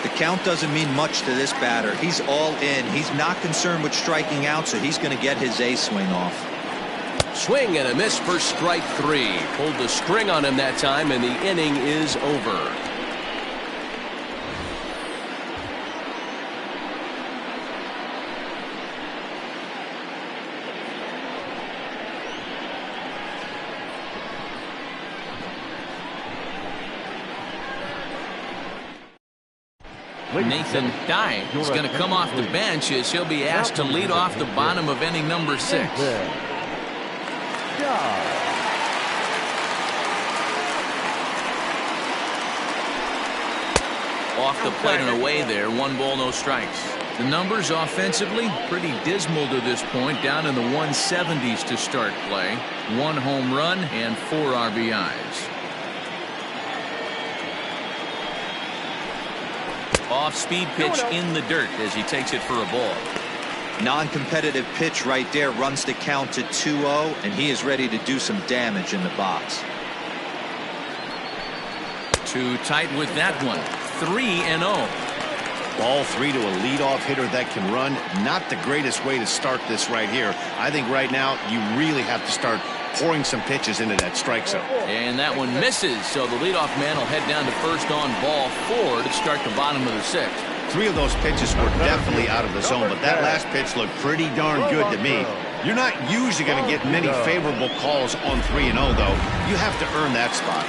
The count doesn't mean much to this batter. He's all in. He's not concerned with striking out, so he's going to get his A swing off. Swing and a miss for strike 3. Pulled the string on him that time, and the inning is over. Nathan Dye is going to come off the bench as he'll be asked to lead off the bottom of inning number 6. Off the plate and away there. 1 ball, no strikes. The numbers offensively pretty dismal to this point, down in the 170s to start play. 1 home run and 4 RBIs. Off-speed pitch in the dirt as he takes it for a ball. Non-competitive pitch right there, runs the count to 2-0, and he is ready to do some damage in the box. Too tight with that one. 3-0. Ball 3 to a leadoff hitter that can run. Not the greatest way to start this right here. I think right now you really have to start pouring some pitches into that strike zone. And that one misses, so the leadoff man will head down to first on ball 4 to start the bottom of the 6th. 3 of those pitches were definitely out of the zone, but that last pitch looked pretty darn good to me. You're not usually going to get many favorable calls on 3-0, though. You have to earn that spot.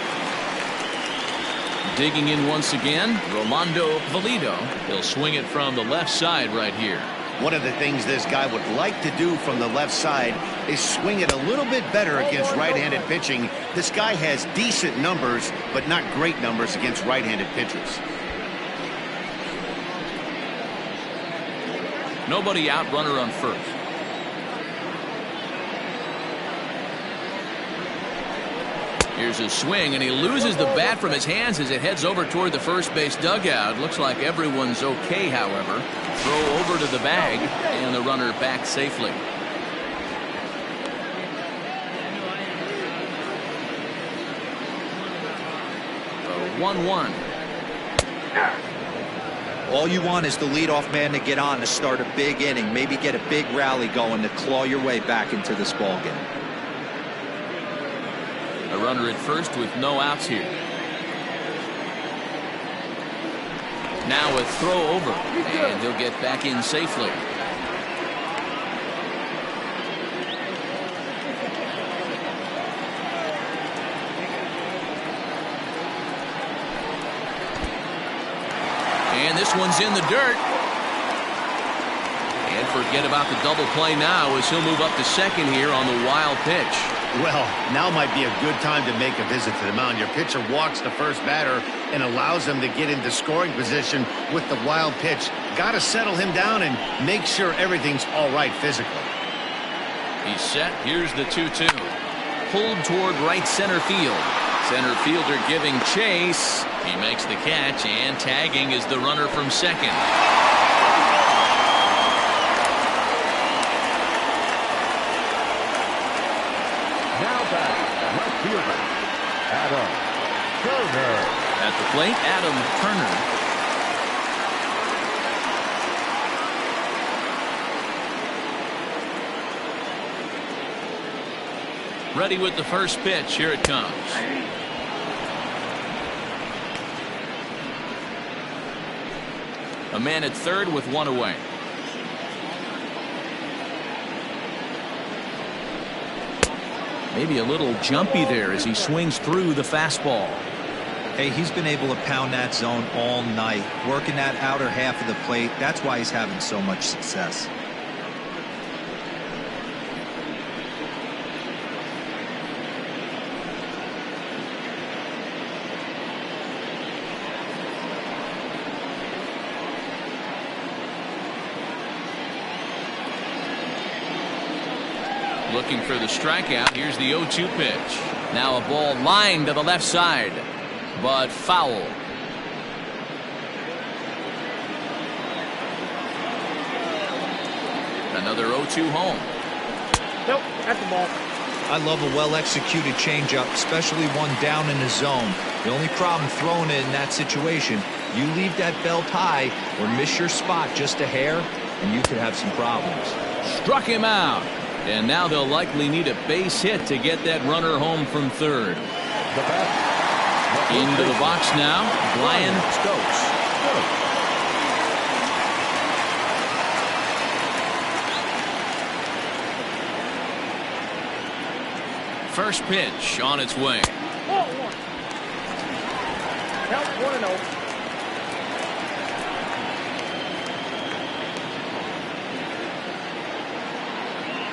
Digging in once again, Rolando Valido. He'll swing it from the left side right here. One of the things this guy would like to do from the left side is swing it a little bit better against right-handed pitching. This guy has decent numbers, but not great numbers against right-handed pitchers. Nobody out, runner on first. Here's a swing, and he loses the bat from his hands as it heads over toward the first base dugout. Looks like everyone's okay, however. Throw over to the bag, and the runner back safely. The 1-1. All you want is the leadoff man to get on to start a big inning, maybe get a big rally going to claw your way back into this ballgame. A runner at first with no outs here. Now a throw over, and he'll get back in safely. And this one's in the dirt. And forget about the double play now as he'll move up to second here on the wild pitch. Well, now might be a good time to make a visit to the mound. Your pitcher walks the first batter and allows him to get into scoring position with the wild pitch. Got to settle him down and make sure everything's all right physically. He's set. Here's the 2-2. Pulled toward right center field. Center fielder giving chase. He makes the catch, and tagging is the runner from second. Now back, left fielder, Adam Turner. At the plate, Adam Turner. Ready with the first pitch. Here it comes. A man at third with one away. Maybe a little jumpy there as he swings through the fastball. Hey, he's been able to pound that zone all night, working that outer half of the plate. That's why he's having so much success. Looking for the strikeout. Here's the 0-2 pitch. Now a ball lined to the left side, but foul. Another 0-2 home. Nope, that's the ball. I love a well-executed changeup, especially one down in the zone. The only problem throwing it in that situation, you leave that belt high or miss your spot just a hair, and you could have some problems. Struck him out. And now they'll likely need a base hit to get that runner home from third. Into the box now, Brian Stokes. First pitch on its way. Ball one. Count 1-0.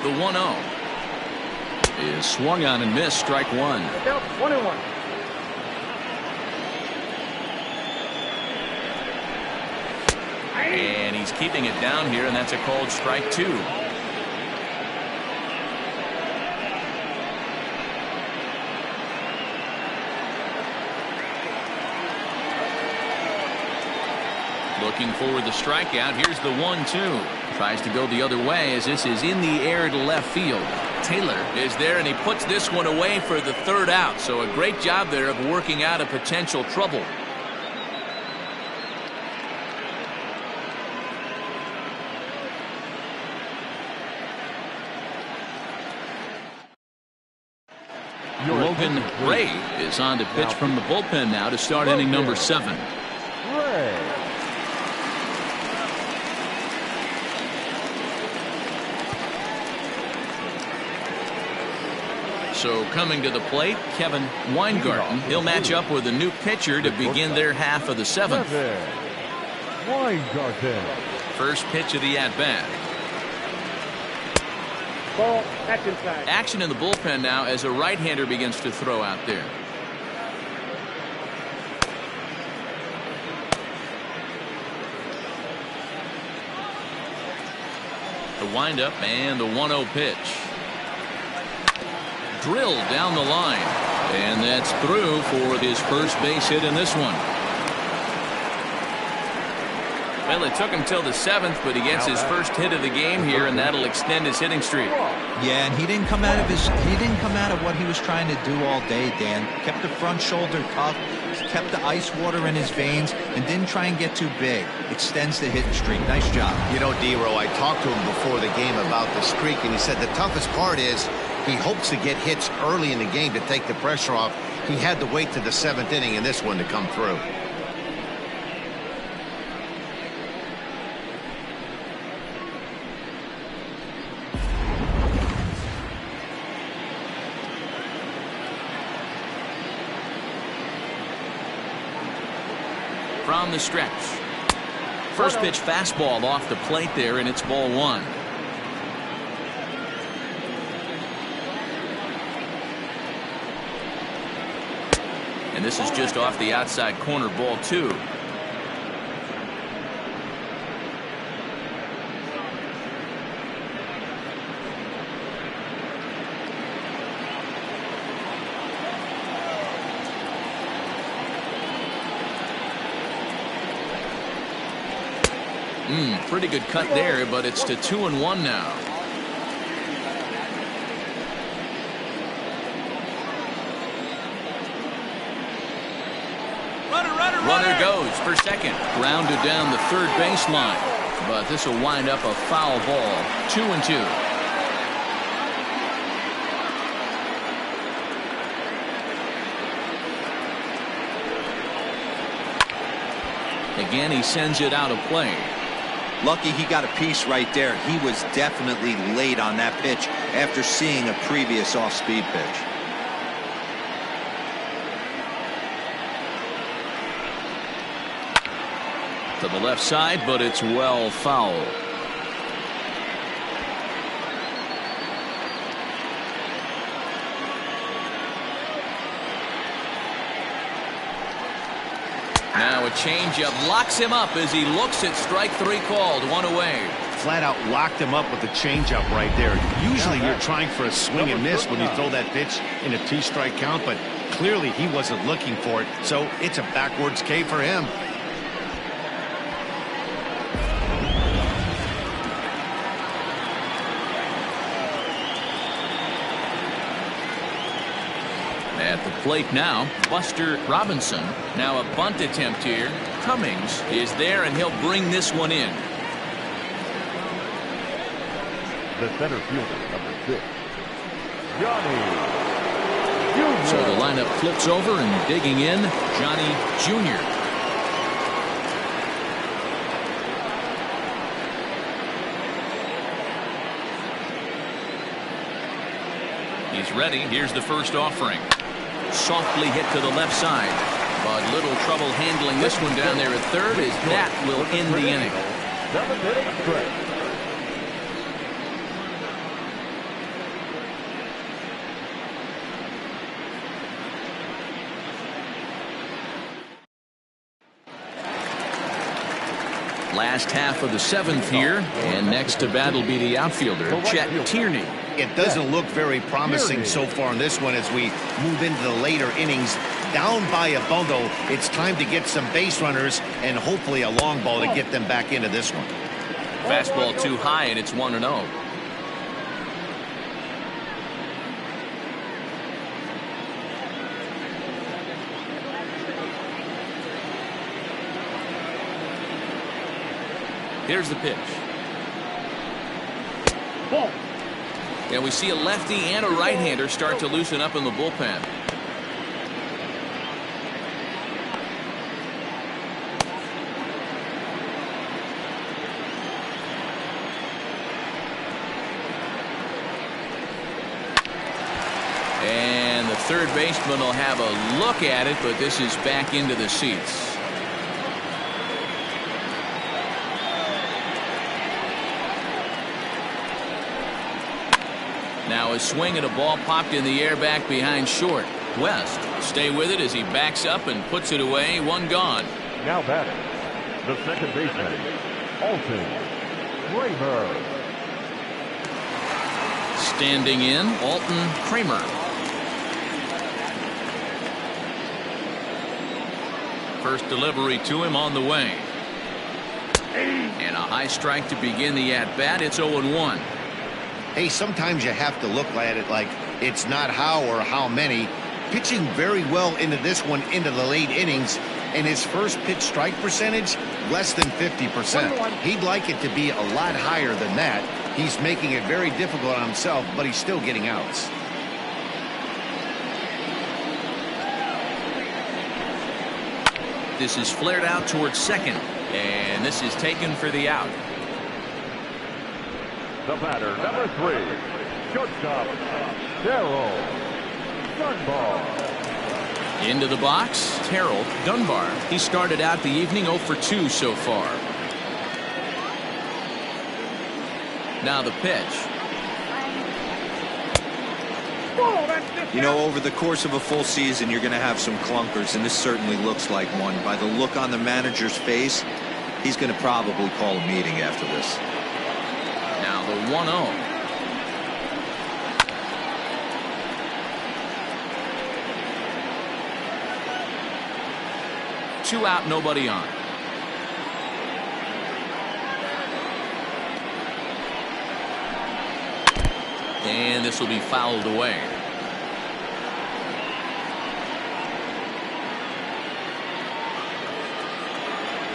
The 1-0 is swung on and missed. Strike one. Count 1-1. And he's keeping it down here, and that's a called strike two. Looking for the strikeout. Here's the 1-2. Tries to go the other way as this is in the air to left field. Taylor is there, and he puts this one away for the third out. So a great job there of working out a potential trouble. Logan Ray is on to pitch from the bullpen now to start inning number 7. Ray. So coming to the plate, Kevin Weingarten. He'll match up with a new pitcher to begin their half of the 7th. Weingarten. First pitch of the at-bat. Ball, that's inside. Action in the bullpen now as a right-hander begins to throw out there. The windup and the 1-0 pitch. Drilled down the line, and that's through for his first base hit in this one. Well, it took him till the 7th, but he gets his first hit of the game here, and that'll extend his hitting streak. Yeah, and he didn't come out of what he was trying to do all day, Dan. Kept the front shoulder tough, kept the ice water in his veins, and didn't try and get too big. Extends the hitting streak. Nice job. You know, D-Row, I talked to him before the game about the streak, and he said the toughest part is he hopes to get hits early in the game to take the pressure off. He had to wait to the 7th inning in this one to come through. From the stretch. First pitch fastball off the plate there, and it's ball 1. And this is just off the outside corner, ball 2. pretty good cut there, but it's to 2-1 now. Runner goes for second. Grounded down the third baseline. But this will wind up a foul ball. 2-2. Again, he sends it out of play. Lucky he got a piece right there. He was definitely late on that pitch after seeing a previous off-speed pitch. To the left side, but it's well foul. Now a changeup locks him up as he looks at strike three called. One away. Flat out locked him up with the changeup right there. Usually you're trying for a swing and miss when you throw that pitch in a 2-strike count, but clearly he wasn't looking for it, so it's a backwards K for him. At the plate now, Buster Robinson. Now a bunt attempt here. Cummings is there, and he'll bring this one in. The center fielder, number 6, Johnny Jr. So the lineup flips over, and digging in, Johnny Jr. He's ready. Here's the first offering. Softly hit to the left side, but little trouble handling this one down there at third, as that will end the inning. Last half of the seventh here, and next to bat will be the outfielder, Chet Tierney. It doesn't look very promising so far in this one as we move into the later innings. Down by a bundle, it's time to get some base runners and hopefully a long ball to get them back into this one. Fastball too high, and it's 1-0. Here's the pitch. Ball. And we see a lefty and a right-hander start to loosen up in the bullpen. And the third baseman will have a look at it, but this is back into the seats. Now a swing and a ball popped in the air back behind short. West stay with it as he backs up and puts it away. One gone. Now batting, the second baseman, Alton Kramer. Standing in, Alton Kramer. First delivery to him on the way. And a high strike to begin the at-bat. It's 0-1. Hey, sometimes you have to look at it like it's not how or how many. Pitching very well into this one into the late innings, and his first pitch strike percentage less than 50%. He'd like it to be a lot higher than that. He's making it very difficult on himself, but he's still getting outs. This is flared out towards second, and this is taken for the out. The batter, number 3, shortstop, Terrell Dunbar. Into the box, Terrell Dunbar. He started out the evening 0 for 2 so far. Now the pitch. You know, over the course of a full season, you're going to have some clunkers, and this certainly looks like one. By the look on the manager's face, he's going to probably call a meeting after this. Now the 1-0. Two out, nobody on. And this will be fouled away.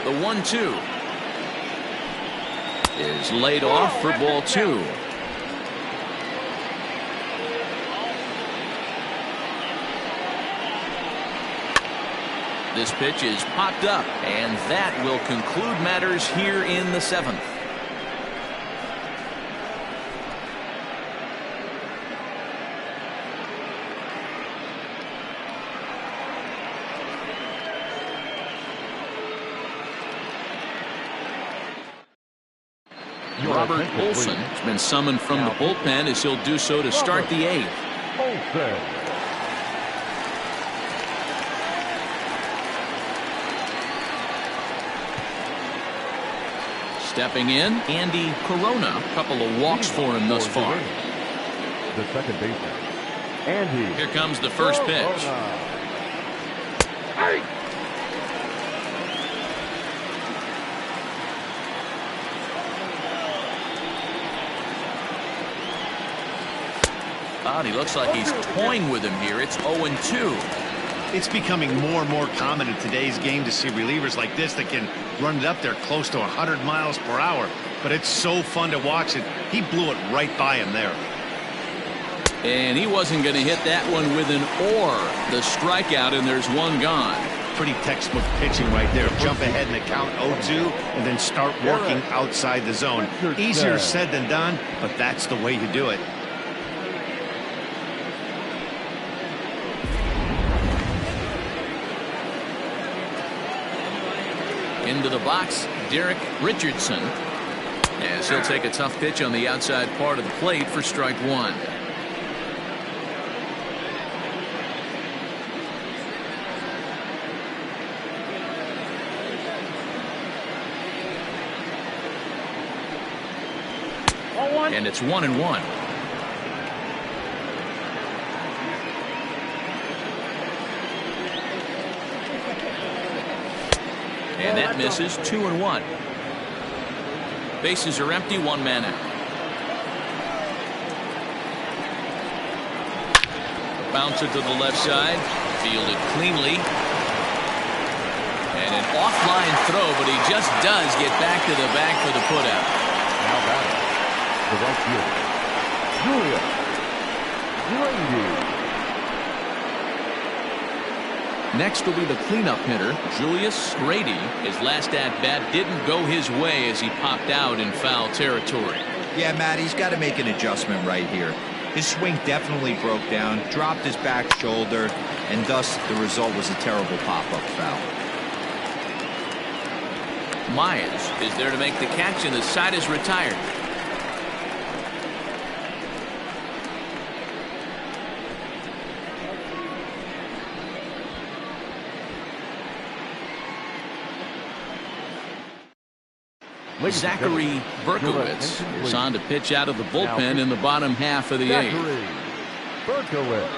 The 1-2 is laid off for ball 2. This pitch is popped up, and that will conclude matters here in the 7th. Robert Olson has been summoned from the bullpen as he'll do so to start the 8th. Stepping in, Andy Corona. A couple of walks for him thus far. The second baseman, Andy. Here comes the first pitch. He looks like he's toying with him here. It's 0-2. It's becoming more and more common in today's game to see relievers like this that can run it up there close to 100 miles per hour. But it's so fun to watch it. He blew it right by him there. And he wasn't going to hit that one with an or. The strikeout, and there's one gone. Pretty textbook pitching right there. Jump ahead in the count 0-2 and then start working outside the zone. Easier said than done, but that's the way you do it. Into the box, Derek Richardson, as he'll take a tough pitch on the outside part of the plate for strike 1. And it's 1-1. And that misses. 2-1. Bases are empty. One man out. Bouncer to the left side. Fielded cleanly. And an offline throw, but he just does get back to the bag for the putout. Now batting the right fielder, Julius Grady. Next will be the cleanup hitter, Julius Grady. His last at-bat didn't go his way as he popped out in foul territory. Yeah, Matt, he's got to make an adjustment right here. His swing definitely broke down, dropped his back shoulder, and thus the result was a terrible pop-up foul. Myers is there to make the catch, and the side is retired. Zachary Berkowitz is on to pitch out of the bullpen in the bottom half of the 8th. Berkowitz.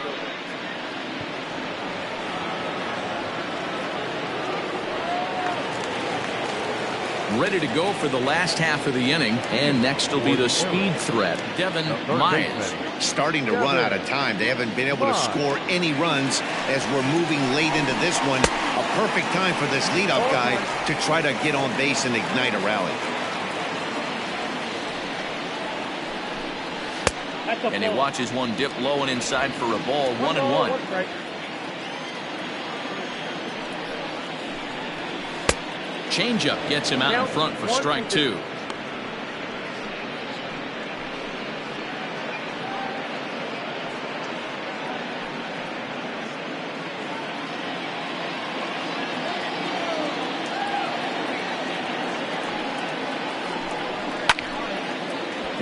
Ready to go for the last half of the inning, and next will be the speed threat, Devin Myers. Starting to run out of time. They haven't been able to score any runs as we're moving late into this one. A perfect time for this leadoff guy to try to get on base and ignite a rally. And he watches one dip low and inside for a ball. 1-1. Changeup gets him out in front for strike 2.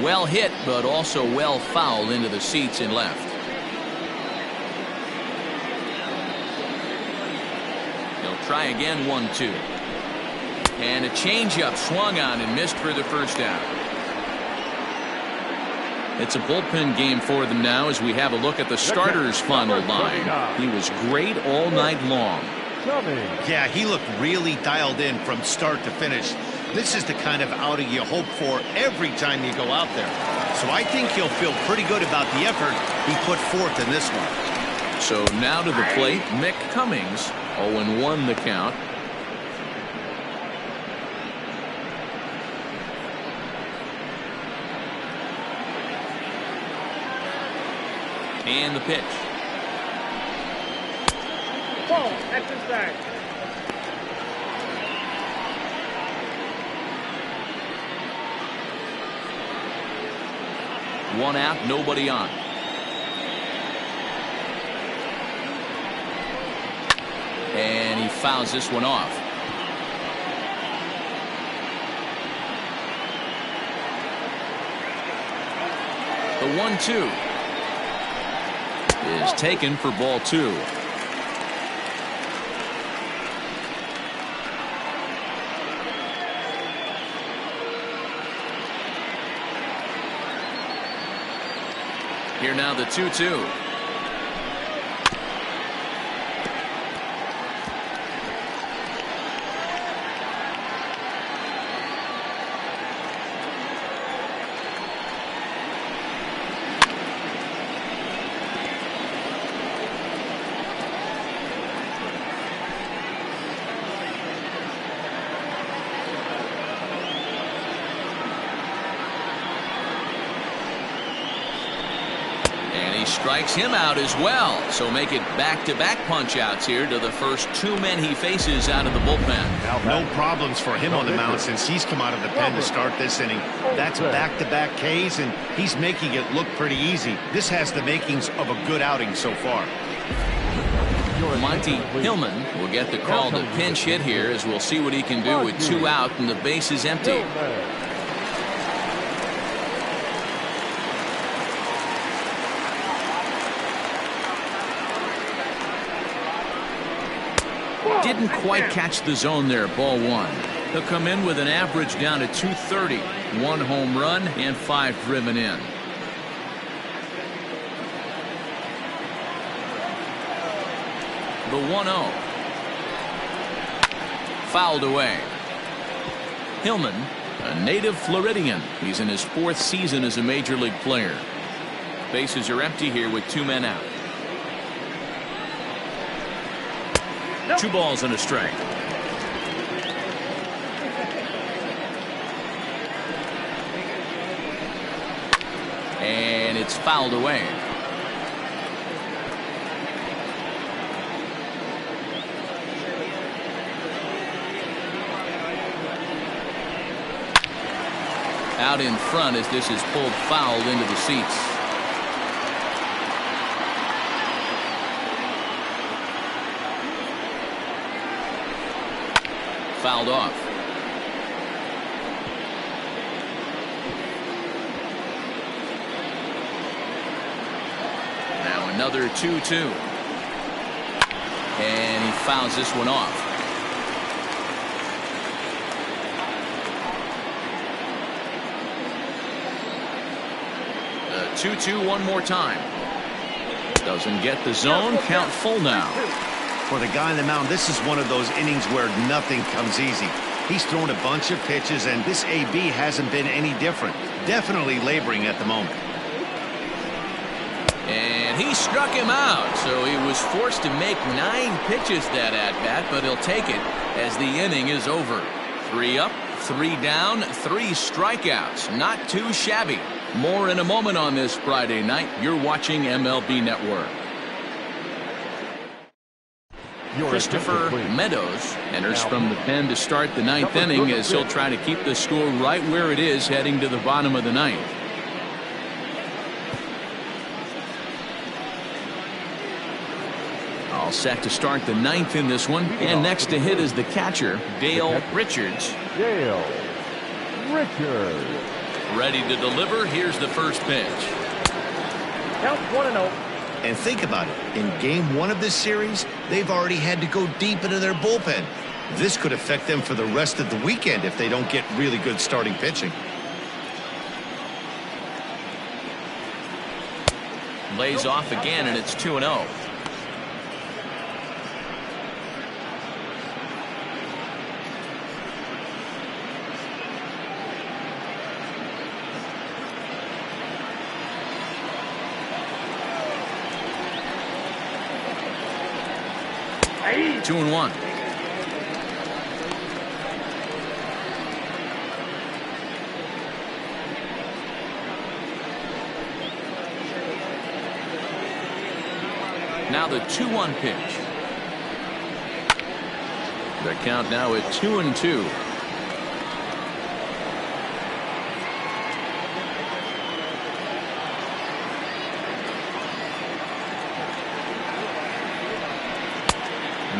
Well hit, but also well fouled into the seats in left. He'll try again. 1-2. And a changeup swung on and missed for the first out. It's a bullpen game for them now as we have a look at the starter's final line. He was great all night long. Yeah, he looked really dialed in from start to finish. This is the kind of outing you hope for every time you go out there. So I think he'll feel pretty good about the effort he put forth in this one. So now to the plate, Mick Cummings. 0-1 the count. And the pitch. Ball, that's inside. One out, nobody on. And he fouls this one off. The 1-2 is taken for ball 2. Here now the 2-2. Strikes him out as well, so make it back-to-back punch-outs here to the first 2 men he faces out of the bullpen. No problems for him on the mound since he's come out of the pen to start this inning. That's back-to-back Ks, and he's making it look pretty easy. This has the makings of a good outing so far. Monty Hillman will get the call to pinch hit here, as we'll see what he can do with 2 out and the base is empty. Didn't quite catch the zone there. Ball 1. He'll come in with an average down to 230. 1 home run and 5 driven in. The 1-0. Fouled away. Hillman, a native Floridian. He's in his 4th season as a major league player. Bases are empty here with 2 men out. 2 balls and a strike. And it's fouled away. Out in front as this is pulled foul into the seats. Fouled off. Now another 2-2. And he fouls this one off. The 2-2 one more time. Doesn't get the zone. Count full now. For the guy on the mound, this is one of those innings where nothing comes easy. He's thrown a bunch of pitches, and this AB hasn't been any different. Definitely laboring at the moment. And he struck him out, so he was forced to make 9 pitches that at-bat, but he'll take it as the inning is over. 3 up, 3 down, 3 strikeouts. Not too shabby. More in a moment on this Friday night. You're watching MLB Network. Christopher Meadows enters from the pen to start the 9th inning, as he'll try to keep the score right where it is heading to the bottom of the 9th. All set to start the 9th in this one, and next to hit is the catcher, Dale Richards. Dale Richards. Ready to deliver. Here's the first pitch. Count 1-0. And think about it. In game 1 of this series, they've already had to go deep into their bullpen. This could affect them for the rest of the weekend if they don't get really good starting pitching. Lays off again, and it's 2-0. 2-1. Now the 2-1 pitch. The count now at 2-2.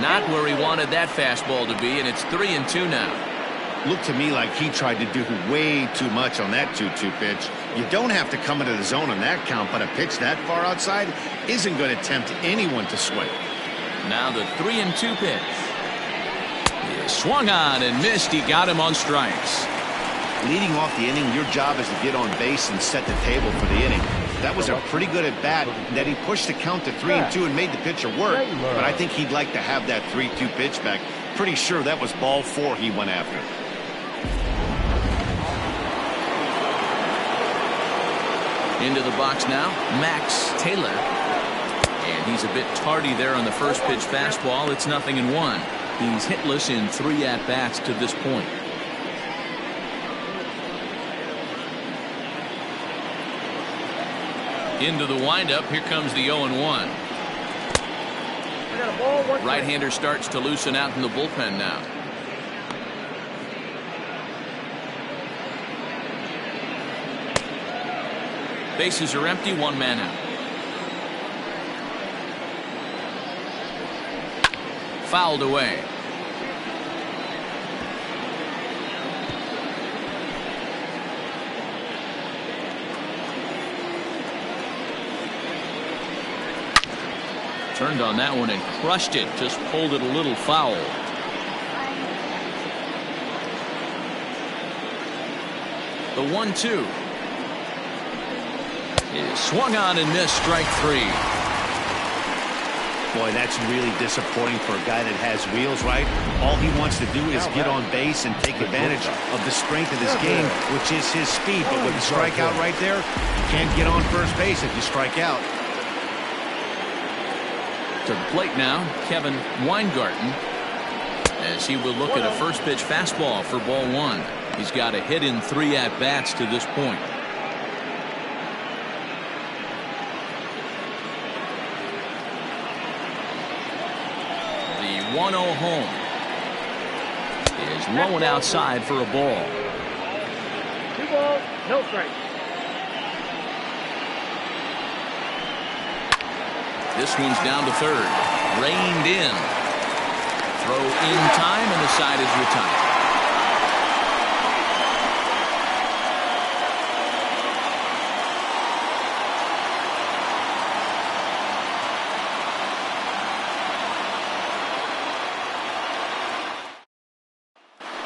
Not where he wanted that fastball to be, and it's 3-2 now. Looked to me like he tried to do way too much on that 2-2 pitch. You don't have to come into the zone on that count, but a pitch that far outside isn't going to tempt anyone to swing. Now the 3-2 pitch. He swung on and missed. He got him on strikes. Leading off the inning, your job is to get on base and set the table for the inning. That was a pretty good at bat that he pushed the count to 3-2 and made the pitcher work, but I think he'd like to have that 3-2 pitch back. Pretty sure that was ball 4 he went after. Into the box now, Max Taylor. And he's a bit tardy there on the first pitch fastball. It's 0-1. He's hitless in 3 at-bats to this point. Into the windup. Here comes the 0-1. Right-hander starts to loosen out in the bullpen now. Bases are empty, 1 man out. Fouled away. Turned on that one and crushed it. Just pulled it a little foul. The 1-2 is swung on and missed. Strike 3. Boy, that's really disappointing for a guy that has wheels, right? All he wants to do is get on base and take advantage of the strength of his game, which is his speed. But with the strikeout right there, you can't get on first base if you strike out. To the plate now, Kevin Weingarten, as he will look at a first pitch fastball for ball 1. He's got a hit in 3 at-bats to this point. The 1-0 home is low and outside for a ball. 2 balls, no strikes. This one's down to third. Reined in. Throw in time, and the side is retired.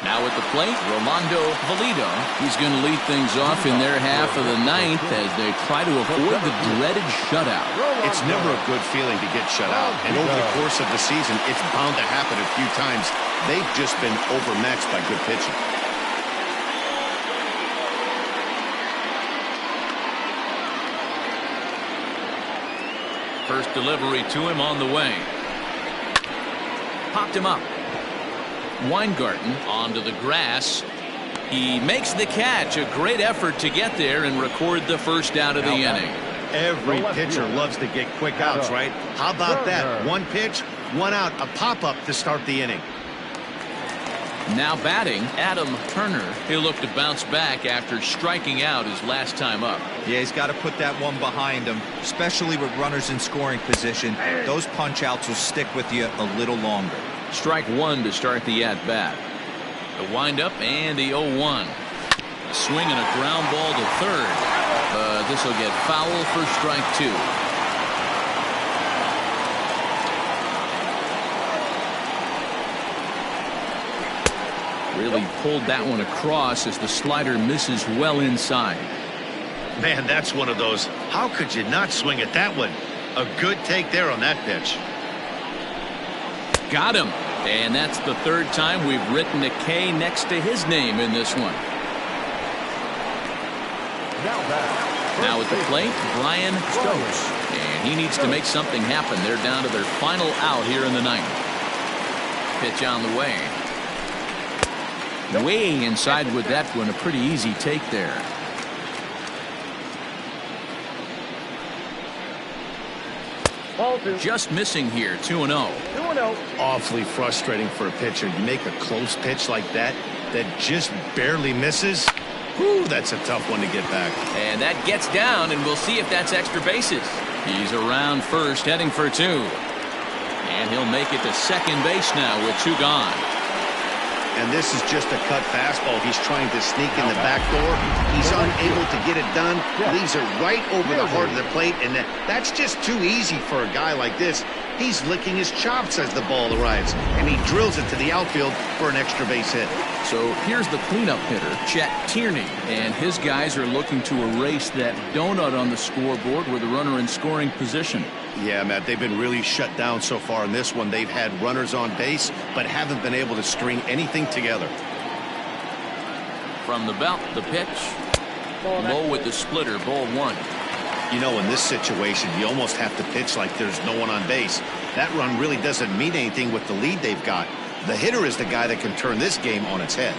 Now at the plate, Rolando Valido. He's going to lead things off in their half of the 9th as they try to avoid the dreaded shutout. It's never a good feeling to get shut out, and over the course of the season, it's bound to happen a few times. They've just been overmatched by good pitching. First delivery to him on the way. Popped him up. Weingarten onto the grass. He makes the catch. A great effort to get there and record the first out of the inning. Every pitcher loves to get quick outs, right? How about that? 1 pitch, 1 out, a pop-up to start the inning. Now batting, Adam Turner. He'll look to bounce back after striking out his last time up. Yeah, he's got to put that one behind him, especially with runners in scoring position. Those punch-outs will stick with you a little longer. Strike 1 to start the at-bat. The windup and the 0-1. Swing and a ground ball to third. This will get foul for strike 2. Really pulled that one across as the slider misses well inside. Man, that's one of those. How could you not swing at that one? A good take there on that pitch. Got him. And that's the 3rd time we've written a K next to his name in this one. Now at the plate, Brian Stokes. And he needs to make something happen. They're down to their final out here in the 9th. Pitch on the way. Way inside with that one. A pretty easy take there. Ball 2. Just missing here. 2-0. 2-0. Awfully frustrating for a pitcher. You make a close pitch like that just barely misses. Whew, that's a tough one to get back. And that gets down, and we'll see if that's extra bases. He's around first, heading for 2. And he'll make it to second base now with 2 gone. And this is just a cut fastball. He's trying to sneak in the back door. He's unable to get it done. Leaves it right over the heart of the plate, and that's just too easy for a guy like this. He's licking his chops as the ball arrives, and he drills it to the outfield for an extra base hit. So here's the cleanup hitter, Chet Tierney, and his guys are looking to erase that donut on the scoreboard with a runner in scoring position. Yeah, Matt, they've been really shut down so far in this one. They've had runners on base, but haven't been able to string anything together. From the belt, the pitch. Low with the splitter, ball 1. You know, in this situation, you almost have to pitch like there's no one on base. That run really doesn't mean anything with the lead they've got. The hitter is the guy that can turn this game on its head.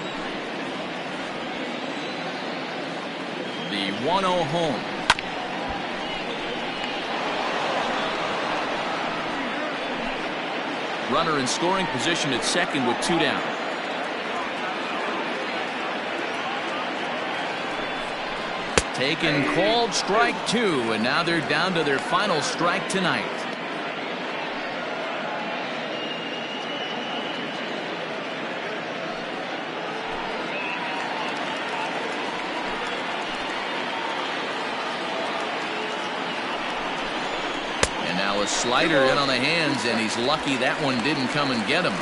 The 1-0 home. Runner in scoring position at second with 2 down. Taken, called, strike 2, and now they're down to their final strike tonight. And now a slider in on the hands, and he's lucky that one didn't come and get him.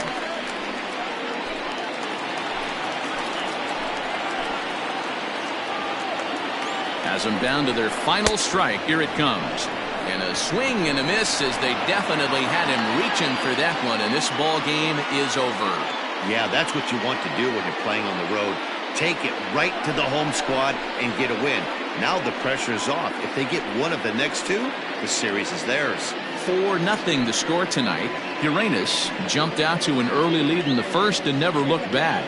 Has them down to their final strike. Here it comes. And a swing and a miss, as they definitely had him reaching for that one, and this ball game is over. Yeah, that's what you want to do when you're playing on the road. Take it right to the home squad and get a win. Now the pressure is off. If they get one of the next 2, the series is theirs. 4-0 the score tonight. Uranus jumped out to an early lead in the first and never looked back.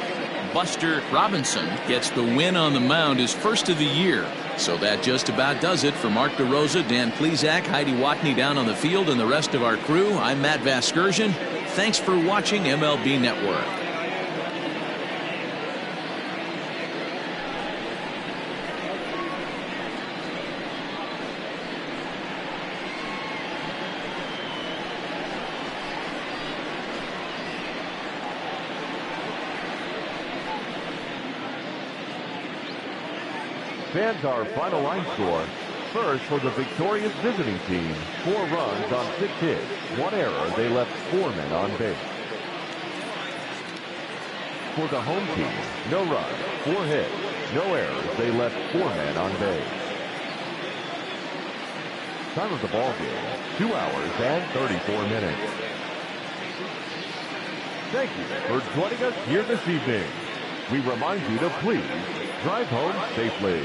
Buster Robinson gets the win on the mound, his first of the year. So that just about does it for Mark DeRosa, Dan Plesac, Heidi Watney down on the field, and the rest of our crew. I'm Matt Vasgersian. Thanks for watching MLB Network. Fans, our final line score. First, for the victorious visiting team, 4 runs on 6 hits, 1 error. They left 4 men on base. For the home team, no runs, 4 hits, no errors. They left 4 men on base. Time of the ball game, 2 hours and 34 minutes. Thank you for joining us here this evening. We remind you to please drive home safely.